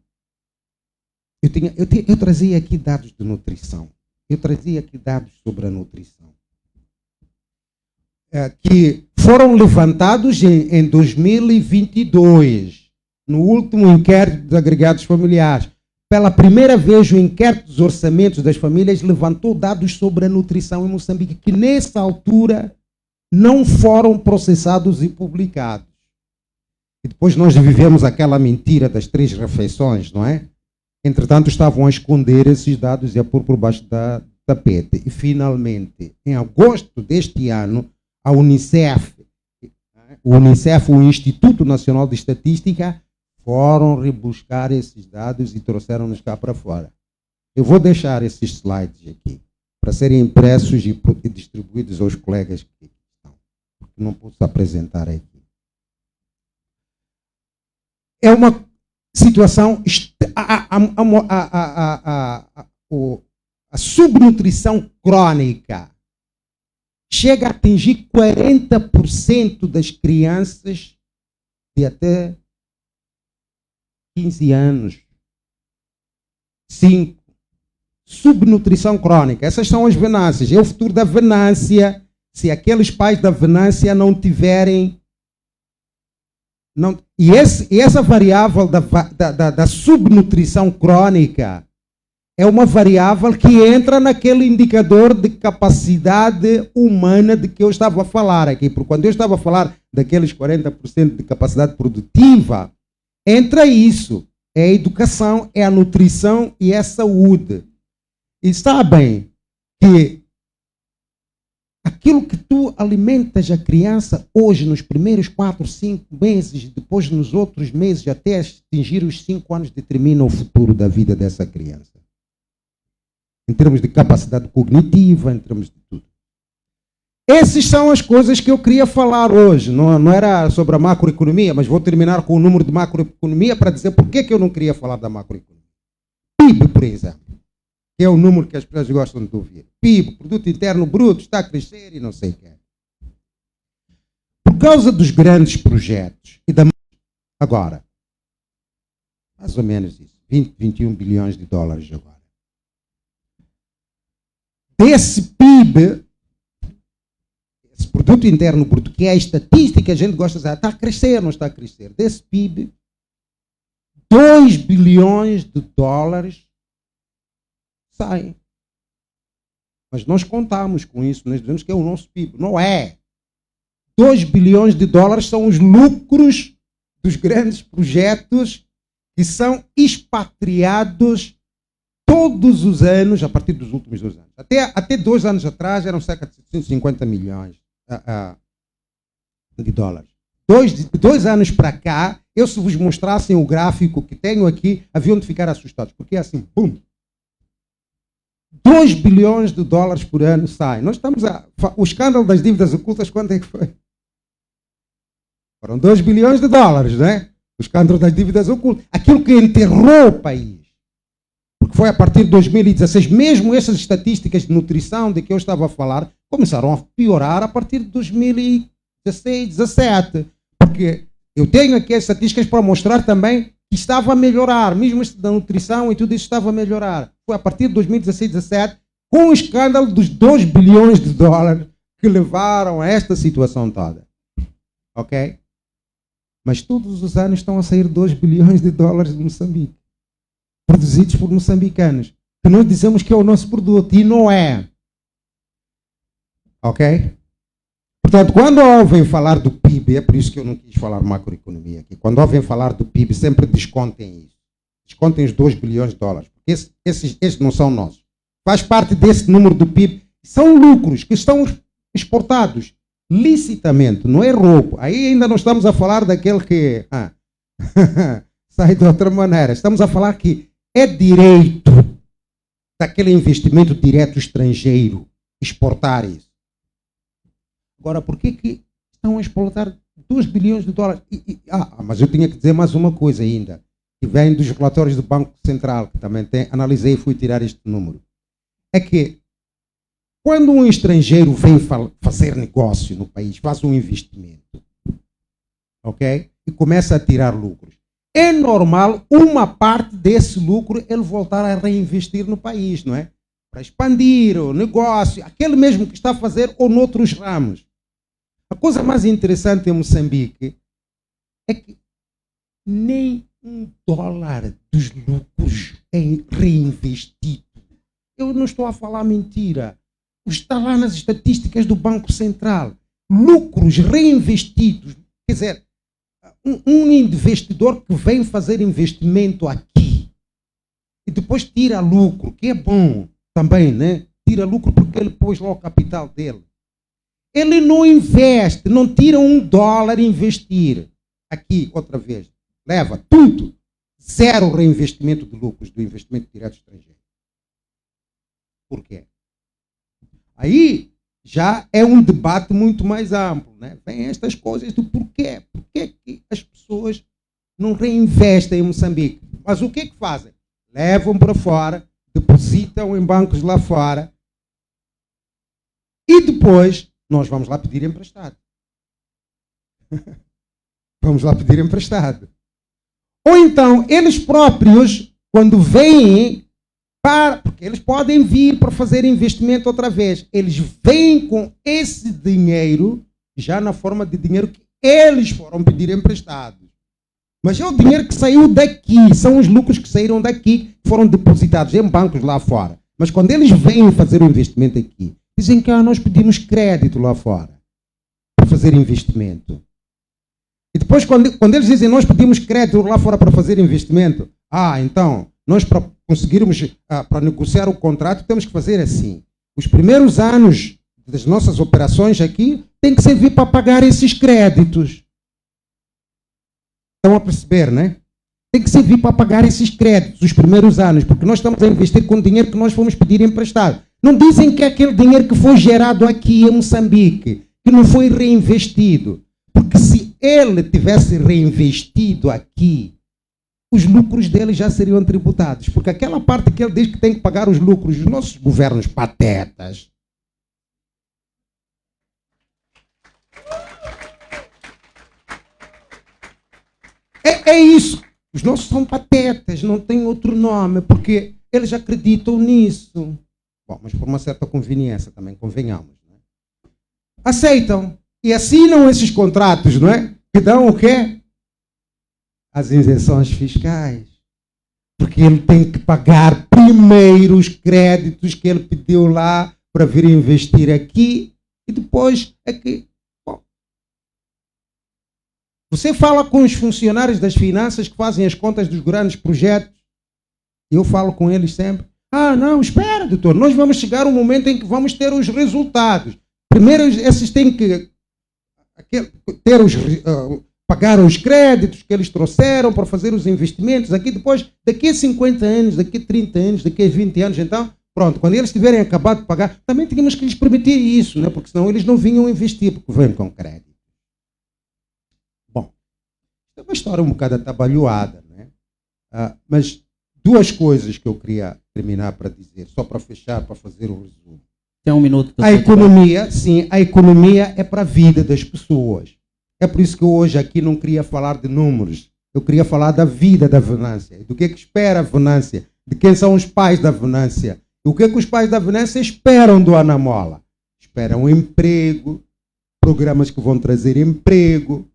Eu trazia aqui dados de nutrição. Eu trazia aqui dados sobre a nutrição. Que foram levantados em 2022, no último inquérito dos agregados familiares. Pela primeira vez, o inquérito dos orçamentos das famílias levantou dados sobre a nutrição em Moçambique, que nessa altura não foram processados e publicados. E depois nós vivemos aquela mentira das 3 refeições, não é? Entretanto, estavam a esconder esses dados e a pôr por baixo da tapete. E, finalmente, em agosto deste ano, a Unicef, o Instituto Nacional de Estatística, foram rebuscar esses dados e trouxeram-nos cá para fora. Eu vou deixar esses slides aqui, para serem impressos e distribuídos aos colegas que estão, porque não posso apresentar aqui. É uma situação... A subnutrição crônica chega a atingir 40% das crianças de até 15 anos. 5. Subnutrição crônica. Essas são as Venâncias. É o futuro da Venância. Se aqueles pais da Venância não tiverem... E essa variável da subnutrição crônica é uma variável que entra naquele indicador de capacidade humana de que eu estava a falar aqui. Porque quando eu estava a falar daqueles 40% de capacidade produtiva, entra isso. É a educação, é a nutrição e é a saúde. E sabem que aquilo que tu alimentas a criança hoje, nos primeiros 4, 5 meses, depois nos outros meses, até atingir os 5 anos, determina o futuro da vida dessa criança. Em termos de capacidade cognitiva, em termos de tudo. Essas são as coisas que eu queria falar hoje. Não era sobre a macroeconomia, mas vou terminar com o número de macroeconomia para dizer por que eu não queria falar da macroeconomia. PIB, por exemplo, que é o número que as pessoas gostam de ouvir. PIB, Produto Interno Bruto, está a crescer e não sei o que é. Por causa dos grandes projetos, agora, mais ou menos isso, 20, 21 bilhões de dólares agora. Desse PIB, esse Produto Interno Bruto, que é a estatística que a gente gosta de dizer, está a crescer ou não está a crescer? Desse PIB, 2 bilhões de dólares saem. Mas nós contamos com isso, nós dizemos que é o nosso PIB. Não é. 2 bilhões de dólares são os lucros dos grandes projetos que são expatriados todos os anos, a partir dos últimos 2 anos. Até 2 anos atrás eram cerca de 750 milhões de dólares. 2 anos para cá, eu se vos mostrassem o gráfico que tenho aqui, haviam de ficar assustados, porque é assim, pum, 2 bilhões de dólares por ano saem. Nós estamos o escândalo das dívidas ocultas, quando é que foi? Foram 2 bilhões de dólares, né? O escândalo das dívidas ocultas. Aquilo que enterrou o país. Porque foi a partir de 2016, mesmo essas estatísticas de nutrição de que eu estava a falar, começaram a piorar a partir de 2016, 17. Porque eu tenho aqui as estatísticas para mostrar também que estava a melhorar, mesmo isso da nutrição e tudo isso estava a melhorar. Foi a partir de 2016, 17, com o escândalo dos 2 bilhões de dólares que levaram a esta situação toda. Ok? Mas todos os anos estão a sair 2 bilhões de dólares de Moçambique, produzidos por moçambicanos, que nós dizemos que é o nosso produto, e não é. Ok? Portanto, quando ouvem falar do PIB, é por isso que eu não quis falar macroeconomia aqui, quando ouvem falar do PIB, sempre descontem isso. Descontem os 2 bilhões de dólares, porque esses não são nossos. Faz parte desse número do PIB. São lucros que estão exportados licitamente, não é roubo. Aí ainda não estamos a falar daquele que sai de outra maneira. Estamos a falar que é direito daquele investimento direto estrangeiro exportar isso. Agora, por que estão a exportar 2 bilhões de dólares? Mas eu tinha que dizer mais uma coisa ainda, que vem dos relatórios do Banco Central, que também analisei e fui tirar este número. É que quando um estrangeiro vem fazer negócio no país, faz um investimento, ok? E começa a tirar lucros. É normal uma parte desse lucro ele voltar a reinvestir no país, não é? Para expandir o negócio, aquele mesmo que está a fazer ou noutros ramos. A coisa mais interessante em Moçambique é que nem $1 dos lucros é reinvestido. Eu não estou a falar mentira. Está lá nas estatísticas do Banco Central. Lucros reinvestidos. Quer dizer, um investidor que vem fazer investimento aqui e depois tira lucro, que é bom também, né? Tira lucro porque ele pôs lá o capital dele. Ele não investe, não tira $1 e investir. Aqui, outra vez, leva tudo. 0 reinvestimento de lucros do investimento direto estrangeiro. Por quê? Aí já é um debate muito mais amplo, né? Vem estas coisas do porquê. Por que as pessoas não reinvestem em Moçambique? Mas o que é que fazem? Levam para fora, depositam em bancos lá fora e depois nós vamos lá pedir emprestado. Vamos lá pedir emprestado. Ou então, eles próprios, quando vêm, porque eles podem vir para fazer investimento outra vez, eles vêm com esse dinheiro, já na forma de dinheiro que eles foram pedir emprestado. Mas é o dinheiro que saiu daqui, são os lucros que saíram daqui, que foram depositados em bancos lá fora. Mas quando eles vêm fazer o investimento aqui, dizem que nós pedimos crédito lá fora para fazer investimento. E depois, quando eles dizem nós pedimos crédito lá fora para fazer investimento, então, nós para conseguirmos, para negociar o contrato, temos que fazer assim. Os primeiros anos das nossas operações aqui tem que servir para pagar esses créditos. Estão a perceber, né? Tem que servir para pagar esses créditos, os primeiros anos, porque nós estamos a investir com dinheiro que nós fomos pedir emprestado. Não dizem que é aquele dinheiro que foi gerado aqui em Moçambique, que não foi reinvestido. Porque se ele tivesse reinvestido aqui, os lucros dele já seriam tributados. Porque aquela parte que ele diz que tem que pagar os lucros, os nossos governos patetas. É isso. Os nossos são patetas, não tem outro nome, porque eles acreditam nisso. Bom, mas por uma certa conveniência também, convenhamos. Né? Aceitam e assinam esses contratos, não é? Que dão o quê? As isenções fiscais. Porque ele tem que pagar primeiro os créditos que ele pediu lá para vir investir aqui e depois aqui. Bom, você fala com os funcionários das finanças que fazem as contas dos grandes projetos. Eu falo com eles sempre. Ah, não, espera, doutor. Nós vamos chegar um momento em que vamos ter os resultados. Primeiro, esses têm que ter pagar os créditos que eles trouxeram para fazer os investimentos. Aqui depois, daqui a 50 anos, daqui a 30 anos, daqui a 20 anos, então, pronto, quando eles tiverem acabado de pagar, também tínhamos que lhes permitir isso, né? Porque senão eles não vinham investir, porque vêm com crédito. Bom, é uma história um bocado atabalhoada, né? Mas duas coisas que eu queria terminar para dizer, só para fechar, para fazer o resumo. Tem um minuto. A economia, sim, a economia é para a vida das pessoas. É por isso que eu hoje aqui não queria falar de números. Eu queria falar da vida da Venância, do que espera a Venância, de quem são os pais da Venância. E o que os pais da Venância esperam do Anamola? Esperam emprego, programas que vão trazer emprego,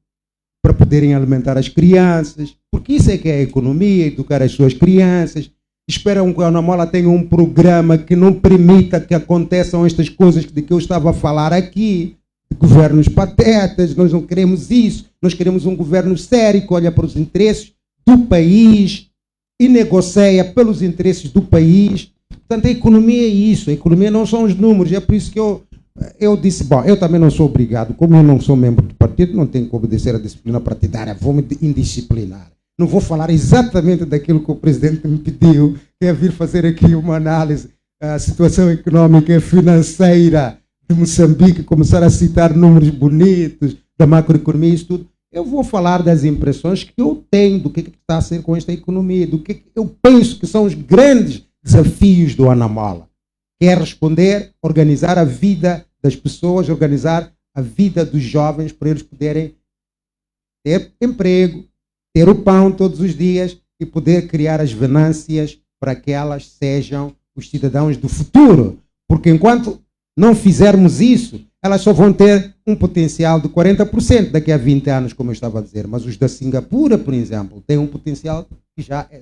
para poderem alimentar as crianças, porque isso é que é a economia, educar as suas crianças. Esperam que a Anamola tenha um programa que não permita que aconteçam estas coisas de que eu estava a falar aqui, de governos patetas. Nós não queremos isso. Nós queremos um governo sério que olha para os interesses do país e negocia pelos interesses do país. Portanto, a economia é isso. A economia não são os números. É por isso que eu disse, bom, eu também não sou obrigado, como eu não sou membro do partido, não tenho que obedecer à disciplina partidária, vou-me indisciplinar. Não vou falar exatamente daquilo que o presidente me pediu, que é vir fazer aqui uma análise da situação económica e financeira de Moçambique, começar a citar números bonitos da macroeconomia e isso tudo. Eu vou falar das impressões que eu tenho do que está a ser com esta economia, do que eu penso que são os grandes desafios do Anamola. Que é responder, organizar a vida das pessoas, organizar a vida dos jovens para eles poderem ter emprego, ter o pão todos os dias e poder criar as Venâncias para que elas sejam os cidadãos do futuro. Porque enquanto não fizermos isso, elas só vão ter um potencial de 40% daqui a 20 anos, como eu estava a dizer. Mas os da Singapura, por exemplo, têm um potencial que já é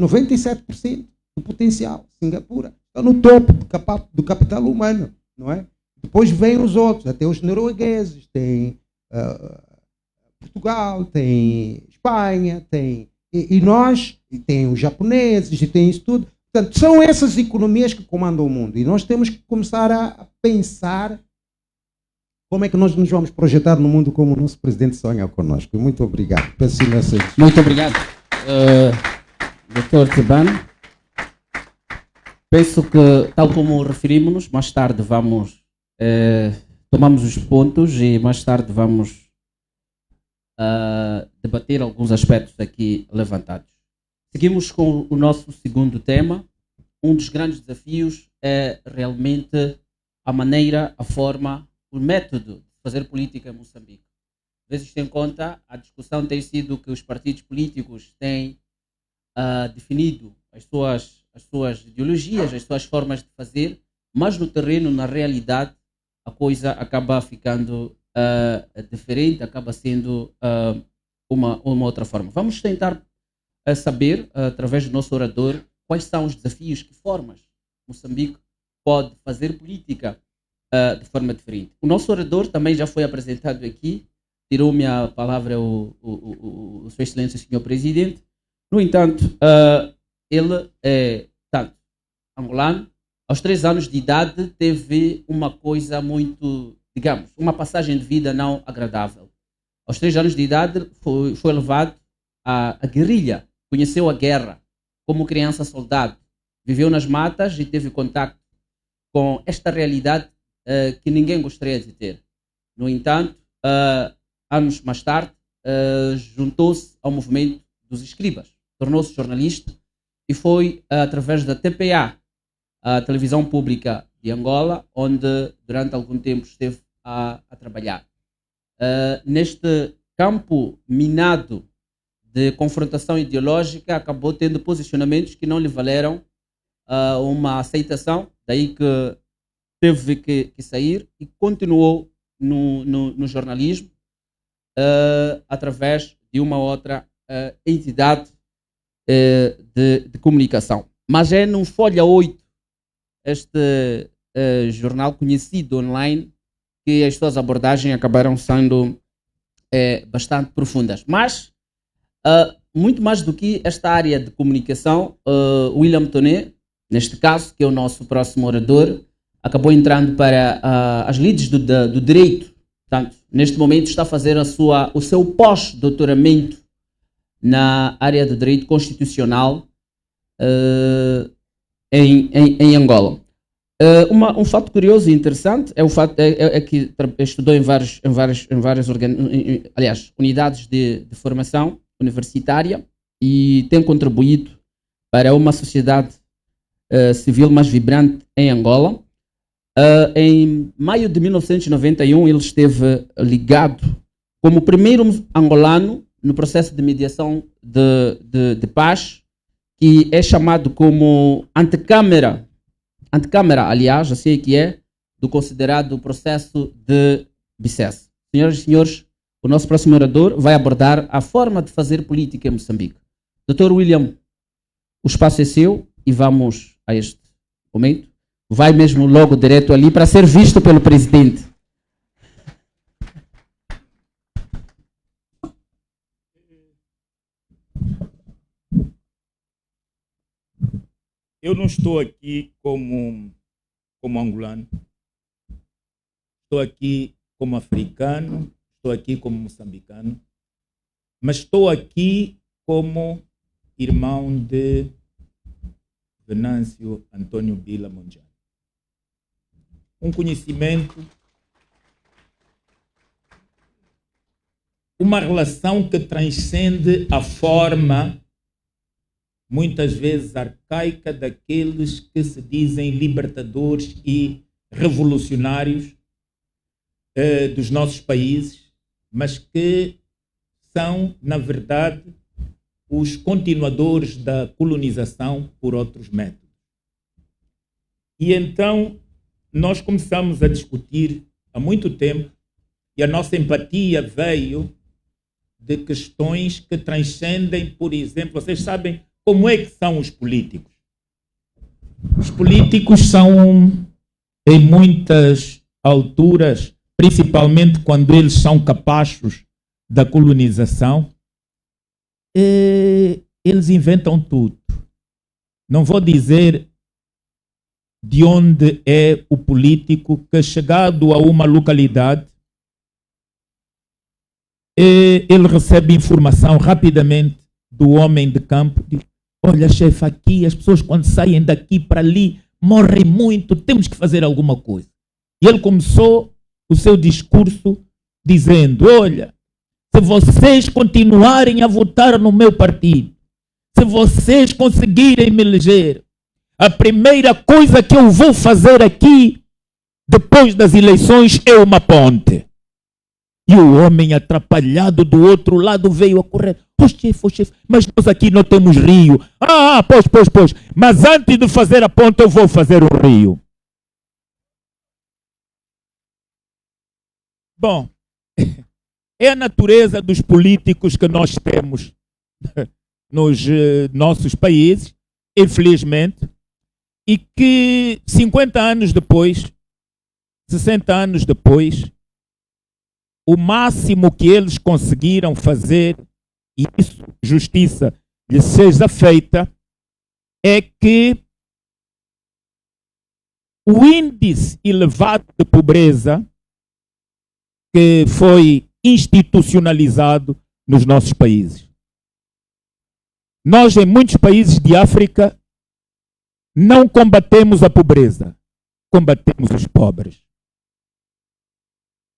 97% do potencial. Singapura está no topo do capital humano, não é? Depois vêm os outros, até os noruegueses, tem Portugal, tem Espanha, tem e nós, e tem os japoneses, e tem isso tudo. Portanto, são essas economias que comandam o mundo. E nós temos que começar a pensar como é que nós nos vamos projetar no mundo como o nosso presidente sonha conosco. Muito obrigado. Peço imensa desculpa. Muito obrigado, Dr. Tebano. Penso que, tal como referimos-nos, mais tarde tomamos os pontos e mais tarde vamos debater alguns aspectos aqui levantados. Seguimos com o nosso segundo tema. Um dos grandes desafios é realmente a maneira, a forma, o método de fazer política em Moçambique. Vezes em conta, a discussão tem sido que os partidos políticos têm definido as suas ideologias, as suas formas de fazer, mas no terreno, na realidade, a coisa acaba ficando diferente, acaba sendo uma outra forma. Vamos tentar saber, através do nosso orador, quais são os desafios, que formas Moçambique pode fazer política de forma diferente. O nosso orador também já foi apresentado aqui, tirou-me a palavra o Sua Excelência, Sr. Presidente. No entanto, ele é tanto angolano. Aos 3 anos de idade teve uma coisa muito, digamos, uma passagem de vida não agradável. Aos 3 anos de idade foi levado à guerrilha, conheceu a guerra como criança soldado, viveu nas matas e teve contato com esta realidade que ninguém gostaria de ter. No entanto, anos mais tarde, juntou-se ao movimento dos escribas, tornou-se jornalista e foi através da TPA, a televisão pública de Angola, onde durante algum tempo esteve a trabalhar. Neste campo minado de confrontação ideológica, acabou tendo posicionamentos que não lhe valeram uma aceitação, daí que teve que sair e continuou no jornalismo através de uma outra entidade de comunicação. Mas é no Folha 8, este jornal conhecido online, que as suas abordagens acabaram sendo bastante profundas. Mas, muito mais do que esta área de comunicação, William Tonet, neste caso, que é o nosso próximo orador, acabou entrando para as lides do direito. Portanto, neste momento está a fazer o seu pós-doutoramento na área de direito constitucional em Angola. Um fato curioso e interessante é o fato que estudou em várias unidades de formação universitária e tem contribuído para uma sociedade civil mais vibrante em Angola. Em maio de 1991, ele esteve ligado como primeiro angolano no processo de mediação de paz, que é chamado como antecâmara, aliás, eu sei que é, do considerado processo de Bicesse. Senhoras e senhores, o nosso próximo orador vai abordar a forma de fazer política em Moçambique. Dr. William, o espaço é seu e vamos a este momento. Vai mesmo logo direto ali para ser visto pelo presidente. Eu não estou aqui como angolano, estou aqui como africano, estou aqui como moçambicano, mas estou aqui como irmão de Venâncio Antônio Bila Mondlane. Um conhecimento, uma relação que transcende a forma, muitas vezes arcaica, daqueles que se dizem libertadores e revolucionários dos nossos países, mas que são, na verdade, os continuadores da colonização por outros métodos. E então nós começamos a discutir há muito tempo, e a nossa empatia veio de questões que transcendem, por exemplo, vocês sabem como é que são os políticos. Os políticos são, em muitas alturas, principalmente quando eles são capazes da colonização, eles inventam tudo. Não vou dizer de onde é o político que, chegado a uma localidade, ele recebe informação rapidamente do homem de campo. Diz: olha, chefe, aqui as pessoas quando saem daqui para ali morrem muito, temos que fazer alguma coisa. E ele começou o seu discurso dizendo: olha, se vocês continuarem a votar no meu partido, se vocês conseguirem me eleger, a primeira coisa que eu vou fazer aqui, depois das eleições, é uma ponte. E o homem atrapalhado do outro lado veio a correr: oh chefe, mas nós aqui não temos rio. Pois. Mas antes de fazer a ponte, eu vou fazer o rio. Bom, é a natureza dos políticos que nós temos nos nossos países, infelizmente, e que 50 anos depois, 60 anos depois, o máximo que eles conseguiram fazer, e isso, justiça lhes seja feita, é que o índice elevado de pobreza que foi institucionalizado nos nossos países. Nós, em muitos países de África, não combatemos a pobreza, combatemos os pobres.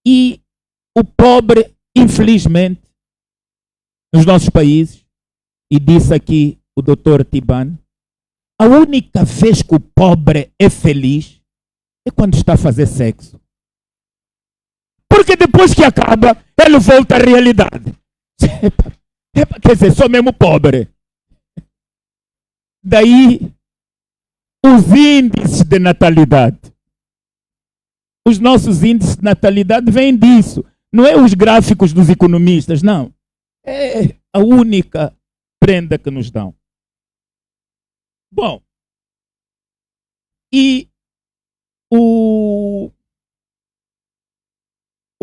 E o pobre, infelizmente, nos nossos países, e disse aqui o Dr. Tiban, a única vez que o pobre é feliz é quando está a fazer sexo. Porque depois que acaba, ele volta à realidade. Quer dizer, sou mesmo pobre. Daí os índices de natalidade. Os nossos índices de natalidade vêm disso. Não é os gráficos dos economistas, não. É a única prenda que nos dão. Bom, e O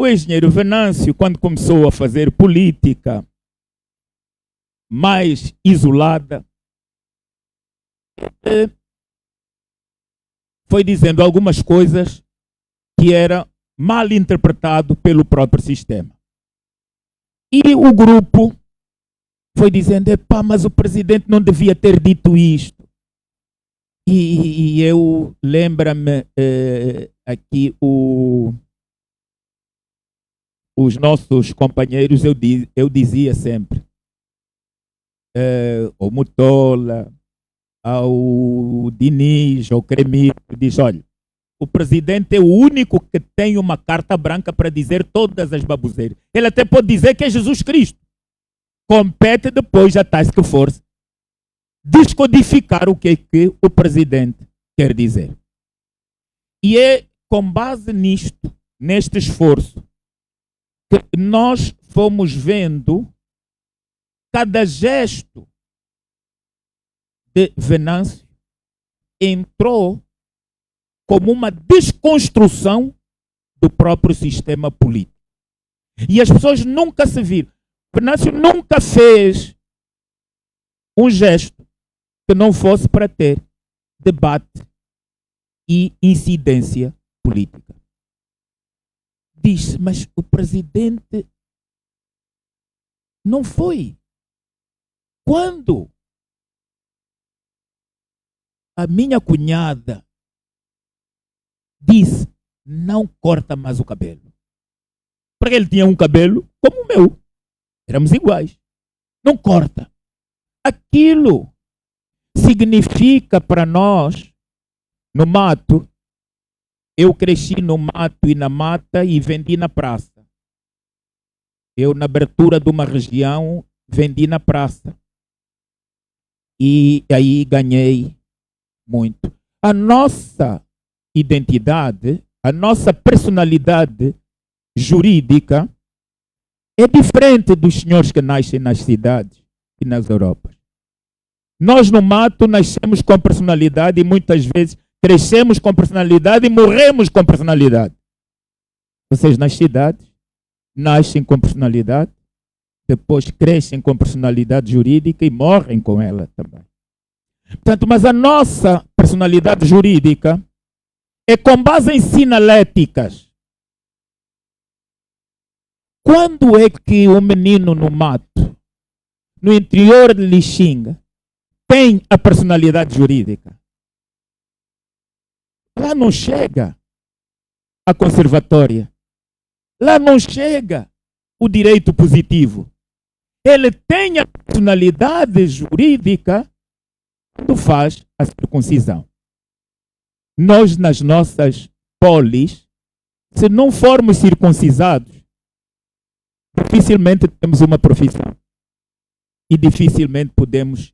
engenheiro Venâncio, quando começou a fazer política mais isolada, foi dizendo algumas coisas que era mal interpretado pelo próprio sistema. E o grupo foi dizendo, epá, mas o presidente não devia ter dito isto. E eu lembro-me aqui os nossos companheiros, eu dizia sempre, ao Mutola, ao Diniz, ao Cremito, diz, olha, o presidente é o único que tem uma carta branca para dizer todas as baboseiras. Ele até pode dizer que é Jesus Cristo. Compete depois a task force descodificar o que é que o presidente quer dizer. E é com base nisto, neste esforço, que nós fomos vendo cada gesto de Venâncio entrou como uma desconstrução do próprio sistema político. E as pessoas nunca se viram. Venâncio nunca fez um gesto que não fosse para ter debate e incidência política. Diz-se, mas o presidente não foi. Quando a minha cunhada disse, não corta mais o cabelo. Porque ele tinha um cabelo como o meu. Éramos iguais. Não corta. Aquilo significa para nós, no mato, eu cresci no mato e na mata e vendi na praça. Eu, na abertura de uma região, vendi na praça. E aí ganhei muito. A nossa identidade, a nossa personalidade jurídica é diferente dos senhores que nascem nas cidades e nas Europas. Nós no mato nascemos com personalidade e muitas vezes crescemos com personalidade e morremos com personalidade. Vocês nas cidades nascem com personalidade, depois crescem com personalidade jurídica e morrem com ela também. Portanto, mas a nossa personalidade jurídica é com base em sinaléticas. Quando é que o menino no mato, no interior de Lixinga, tem a personalidade jurídica? Lá não chega a conservatória. Lá não chega o direito positivo. Ele tem a personalidade jurídica quando faz a circuncisão. Nós, nas nossas polis, se não formos circuncisados, dificilmente temos uma profissão. E dificilmente podemos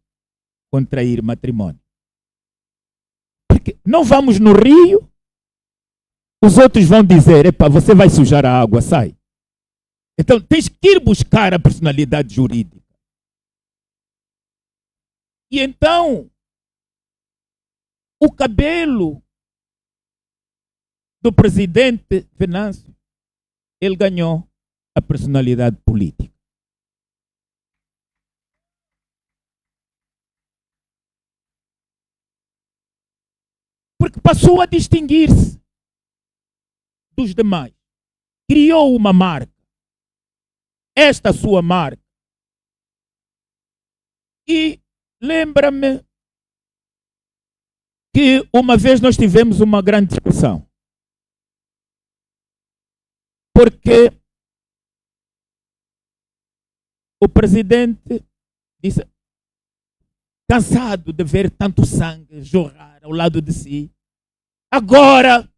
contrair matrimônio. Porque não vamos no rio, os outros vão dizer, epa, você vai sujar a água, sai. Então tens que ir buscar a personalidade jurídica. E então, o cabelo do presidente Venâncio, ele ganhou a personalidade política. Porque passou a distinguir-se dos demais. Criou uma marca. Esta sua marca. E lembra-me que uma vez nós tivemos uma grande discussão. Porque o presidente disse, cansado de ver tanto sangue jorrar ao lado de si, agora,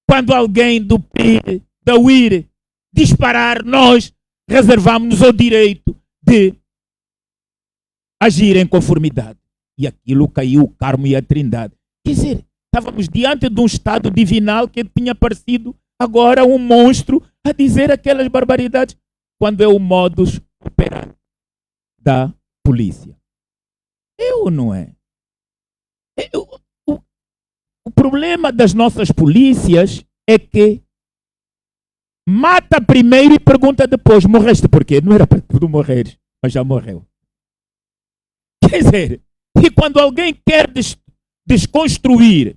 quando alguém do PIR, da UIR, disparar, nós reservamos-nos o direito de agir em conformidade. E aquilo caiu o Carmo e a Trindade. Quer dizer, estávamos diante de um estado divinal que tinha aparecido agora um monstro a dizer aquelas barbaridades, quando é o modus operandi da polícia. É ou não é? O problema das nossas polícias é que mata primeiro e pergunta depois, morreste por quê? Não era para tu morreres, mas já morreu. Quer dizer, e quando alguém quer desconstruir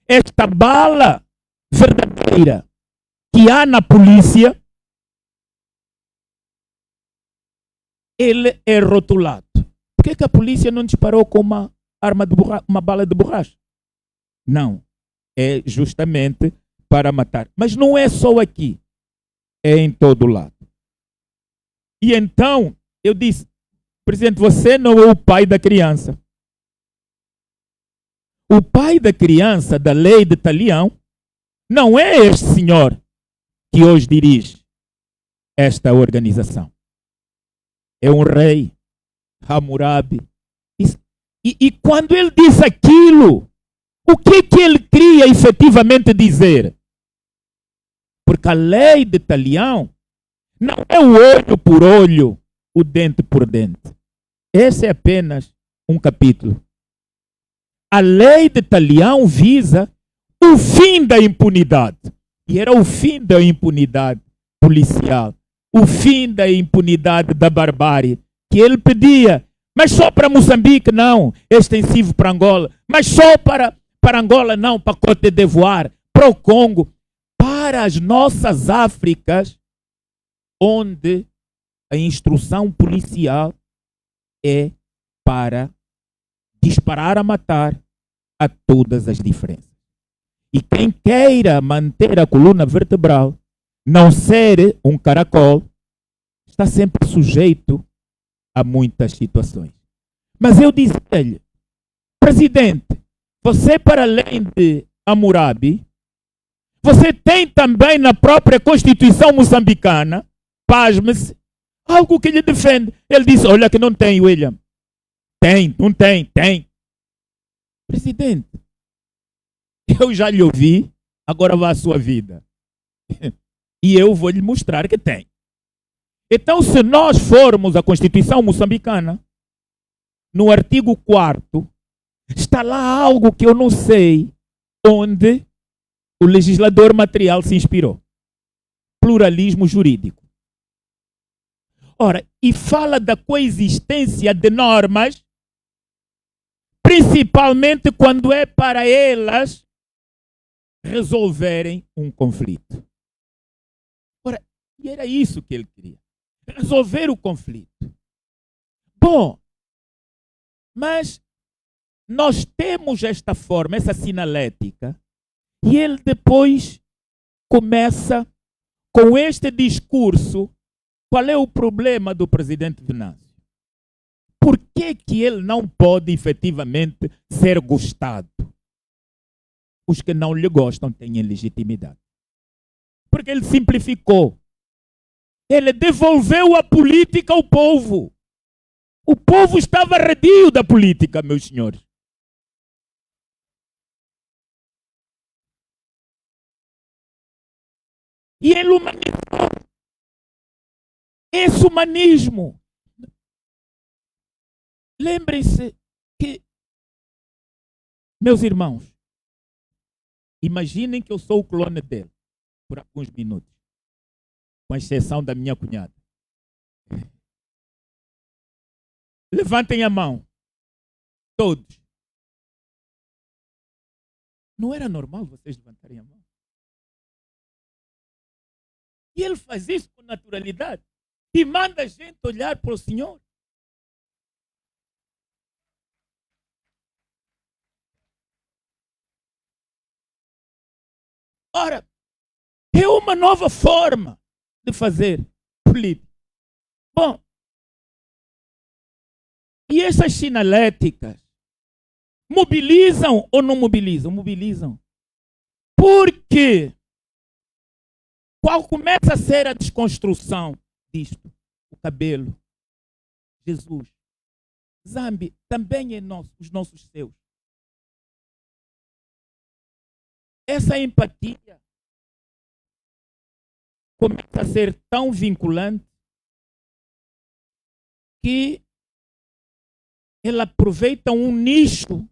esta bala verdadeira que há na polícia, ele é rotulado. Por que a polícia não disparou com uma arma de uma bala de borracha? Não. É justamente para matar. Mas não é só aqui. É em todo lado. E então, eu disse, presidente, você não é o pai da criança. O pai da criança da lei de Talião não é este senhor que hoje dirige esta organização. É um rei, Hammurabi. E quando ele diz aquilo, o que ele queria efetivamente dizer? Porque a lei de Talião não é o olho por olho, o dente por dente. Esse é apenas um capítulo. A lei de Talião visa o fim da impunidade. E era o fim da impunidade policial. O fim da impunidade da barbárie. Que ele pedia. Mas só para Moçambique, não. É extensivo para Angola. Mas só para Angola, não. Para Côte d'Ivoire. Para o Congo. Para as nossas Áfricas, onde a instrução policial é para disparar a matar a todas as diferenças. E quem queira manter a coluna vertebral, não ser um caracol, está sempre sujeito a muitas situações. Mas eu disse-lhe, presidente, você para além de Hammurabi, você tem também na própria Constituição moçambicana, pasme-se, algo que lhe defende. Ele disse, olha que não tem, William. Tem, não tem, tem. Presidente, eu já lhe ouvi, agora vá à sua vida. E eu vou lhe mostrar que tem. Então, se nós formos à Constituição moçambicana, no artigo 4º, está lá algo que eu não sei onde o legislador material se inspirou. Pluralismo jurídico. Ora, e fala da coexistência de normas, principalmente quando é para elas resolverem um conflito. Ora, e era isso que ele queria. Resolver o conflito. Bom, mas nós temos esta forma, essa sinalética, e ele depois começa com este discurso. Qual é o problema do presidente Venâncio? Por que ele não pode efetivamente ser gostado? Os que não lhe gostam têm legitimidade. Porque ele simplificou. Ele devolveu a política ao povo. O povo estava arredio da política, meus senhores. E ele humanizou. Esse humanismo. Lembrem-se que, meus irmãos, imaginem que eu sou o clone dele por alguns minutos, com exceção da minha cunhada. Levantem a mão, todos. Não era normal vocês levantarem a mão? E ele faz isso com naturalidade e manda a gente olhar para o Senhor. Ora, é uma nova forma de fazer política. Bom, e essas sinaléticas mobilizam ou não mobilizam? Mobilizam. Por quê? Qual começa a ser a desconstrução disto? O cabelo. Jesus. Zambi também é nosso, os nossos seus. Essa empatia começa a ser tão vinculante que ela aproveita um nicho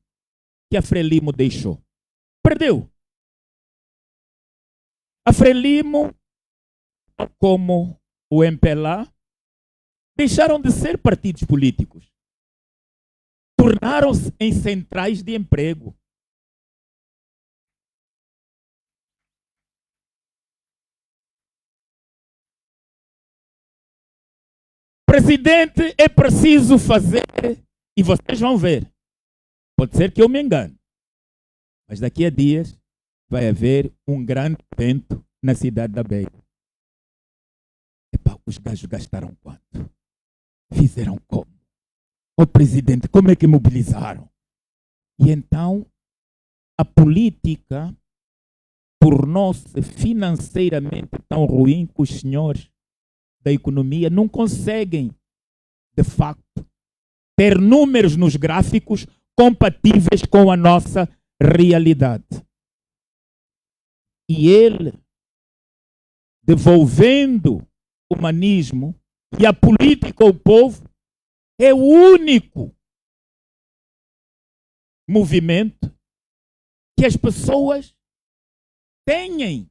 que a Frelimo deixou. perdeu. A Frelimo, como o MPLA, deixaram de ser partidos políticos. Tornaram-se em centrais de emprego. Presidente, é preciso fazer, e vocês vão ver. Pode ser que eu me engane, mas daqui a dias vai haver um grande evento na cidade da Beira. Epá, os gajos gastaram quanto? Fizeram como? Ô presidente, como é que mobilizaram? E então, a política tornou-se financeiramente tão ruim que os senhores da economia não conseguem, de facto, ter números nos gráficos compatíveis com a nossa realidade. E ele, devolvendo o humanismo e a política ao povo, é o único movimento que as pessoas têm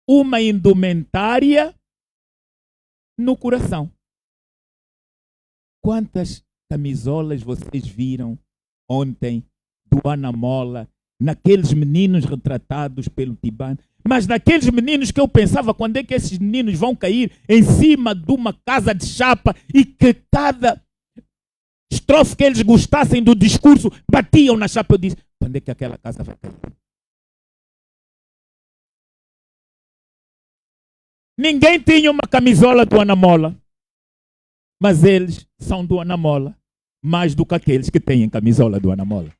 uma indumentária no coração. Quantas camisolas vocês viram ontem do Anamola, naqueles meninos retratados pelo Tibane, mas naqueles meninos que eu pensava quando é que esses meninos vão cair em cima de uma casa de chapa e que cada estrofe que eles gostassem do discurso batiam na chapa. Eu disse, quando é que aquela casa vai cair? Ninguém tinha uma camisola do Anamola, mas eles são do Anamola mais do que aqueles que têm camisola do Anamola.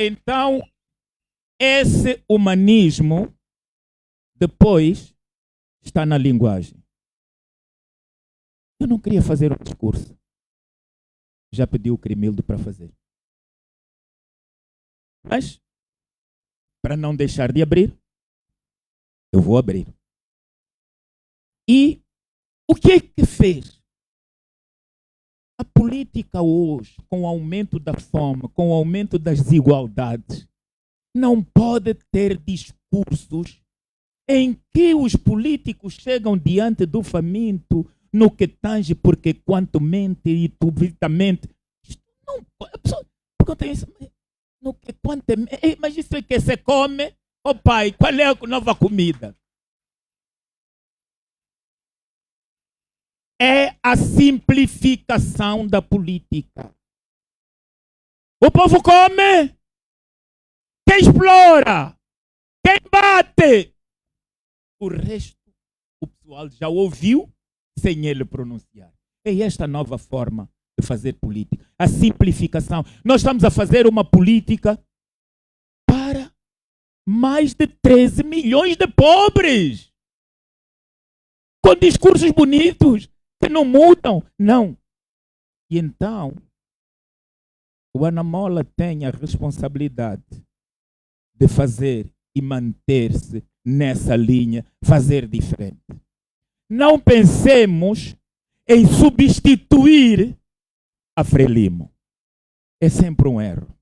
Então, esse humanismo depois está na linguagem. Eu não queria fazer um discurso. Já pedi o Crimildo para fazer. Mas, para não deixar de abrir, eu vou abrir. E o que é que fez? A política hoje, com o aumento da fome, com o aumento das desigualdades, não pode ter discursos em que os políticos chegam diante do faminto no que tange, porque quanto mente e publicamente. Não, a pessoa pergunta isso, no que quanto mas isso é que se come? Ô pai, qual é a nova comida? É a simplificação da política. O povo come, quem explora, quem bate. O resto, o pessoal já ouviu sem ele pronunciar. É esta nova forma de fazer política. A simplificação. Nós estamos a fazer uma política para mais de 13 milhões de pobres. Com discursos bonitos que não mudam. Não. E então, o Anamola tem a responsabilidade de fazer e manter-se nessa linha, fazer diferente. Não pensemos em substituir a Frelimo. É sempre um erro.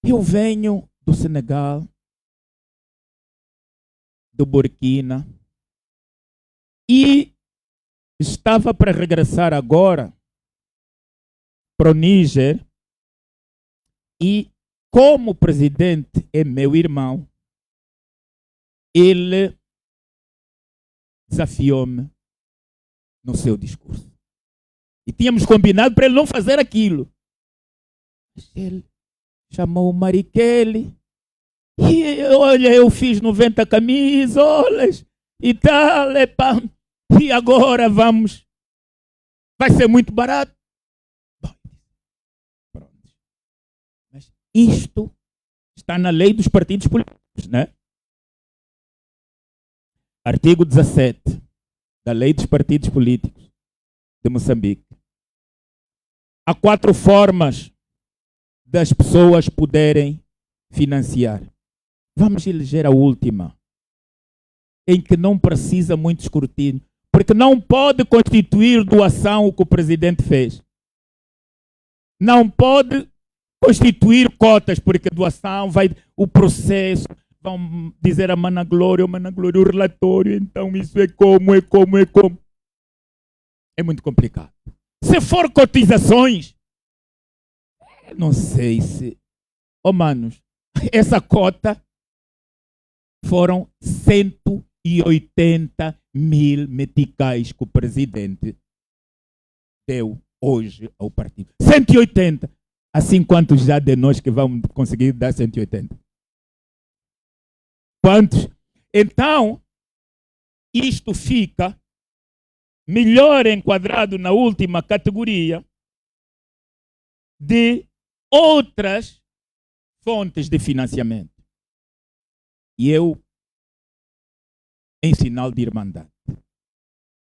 Eu venho do Senegal, do Burkina, e estava para regressar agora para o Níger, e como o presidente é meu irmão, ele desafiou-me no seu discurso. E tínhamos combinado para ele não fazer aquilo. Mas ele chamou o Marichele. E olha, eu fiz 90 camisolas e tal. E agora vamos. Vai ser muito barato. Bom, pronto. Mas isto está na lei dos partidos políticos, né? Artigo 17 da Lei dos Partidos Políticos de Moçambique. Há 4 formas das pessoas poderem financiar. Vamos eleger a última. em que não precisa muito escrutínio, porque não pode constituir doação o que o presidente fez. Não pode constituir cotas, porque doação vai, o processo, vão dizer a Mana Glória, o relatório, então isso é como. É muito complicado. Se for cotizações, não sei se... manos, essa cota foram 180 mil meticais que o presidente deu hoje ao partido. 180! Assim, quantos já de nós que vamos conseguir dar 180? Quantos? Então, isto fica melhor enquadrado na última categoria de outras fontes de financiamento. E eu, em sinal de irmandade,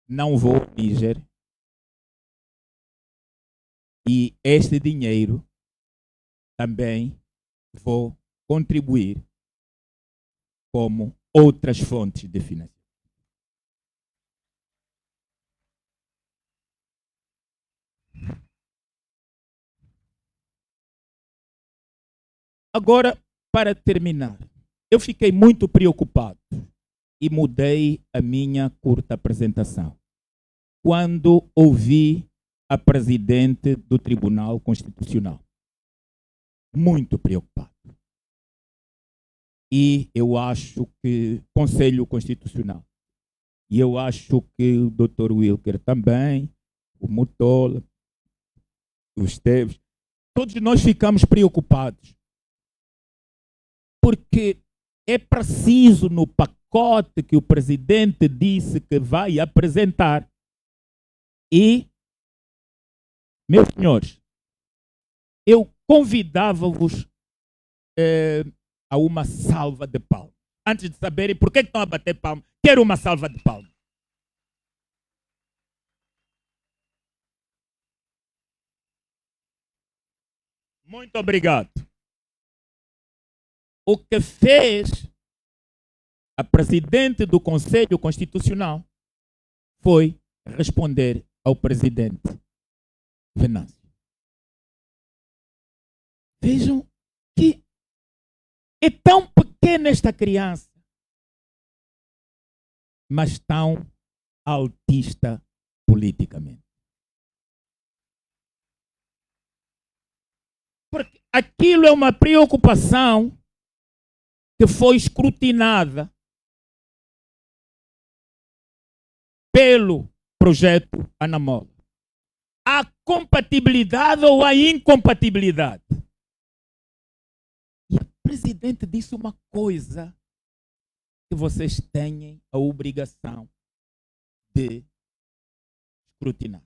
não vou ao Níger, e este dinheiro também vou contribuir como outras fontes de financiamento. Agora, para terminar, eu fiquei muito preocupado e mudei a minha curta apresentação quando ouvi a presidente do Tribunal Constitucional. Muito preocupado. E eu acho que Conselho Constitucional, e eu acho que o Dr. Wilker também, o Mutola, o Esteves, todos nós ficamos preocupados. Porque é preciso, no pacote que o presidente disse que vai apresentar, e, meus senhores, eu convidava-vos a uma salva de palmas. Antes de saberem por que estão a bater palmas, quero uma salva de palmas. Muito obrigado. O que fez a presidente do Conselho Constitucional foi responder ao presidente Venâncio. Vejam que é tão pequena esta criança, mas tão altista politicamente. Porque aquilo é uma preocupação que foi escrutinada pelo projeto Anamola. A compatibilidade ou a incompatibilidade. E a presidente disse uma coisa que vocês têm a obrigação de escrutinar.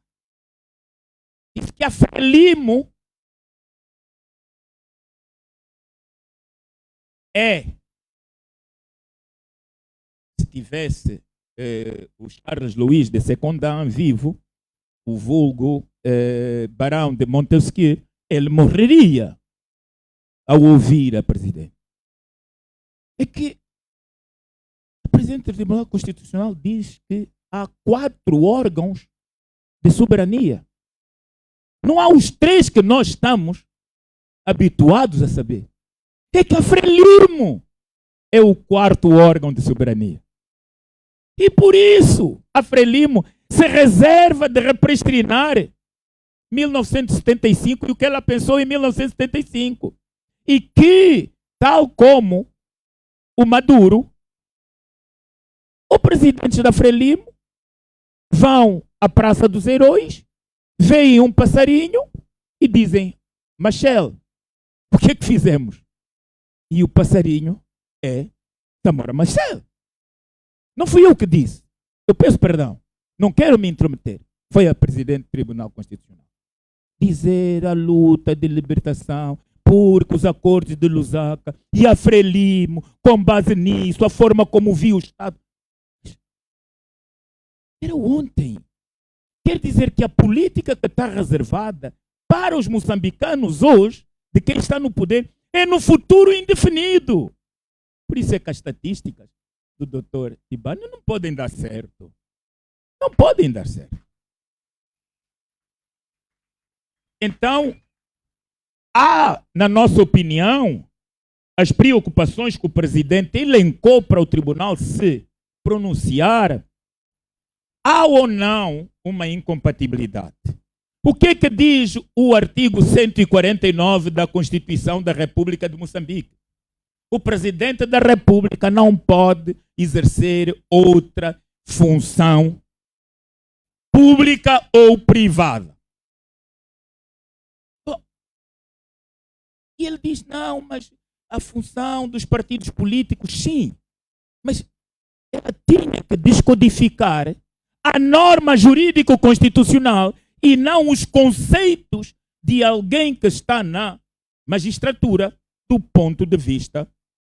Disse que a Frelimo se tivesse o Charles Luís de Secondão vivo, o vulgo Barão de Montesquieu, ele morreria ao ouvir a presidente. É que o presidente do Tribunal Constitucional diz que há 4 órgãos de soberania. Não há os 3 que nós estamos habituados a saber. É que a Frelimo é o 4º órgão de soberania. E por isso a Frelimo se reserva de repristrinar 1975 e o que ela pensou em 1975. E que, tal como o Maduro, os presidentes da Frelimo vão à Praça dos Heróis, veem um passarinho e dizem: Machel, o que é que fizemos? E o passarinho é Samora Machel. Não fui eu que disse. Eu peço perdão. Não quero me intrometer. Foi a presidente do Tribunal Constitucional. Dizer a luta de libertação, porque os acordos de Lusaka e a Frelimo, com base nisso, a forma como viu o Estado. Era ontem. Quer dizer que a política que está reservada para os moçambicanos hoje, de quem está no poder, é no futuro indefinido. Por isso é que as estatísticas do doutor Tibani não podem dar certo. Não podem dar certo. Então, há, na nossa opinião, as preocupações que o presidente elencou para o tribunal se pronunciar, há ou não uma incompatibilidade. O que diz o artigo 149 da Constituição da República de Moçambique? O presidente da República não pode exercer outra função pública ou privada. E ele diz, não, mas a função dos partidos políticos, sim, mas ela tinha que descodificar a norma jurídico-constitucional e não os conceitos de alguém que está na magistratura do ponto de vista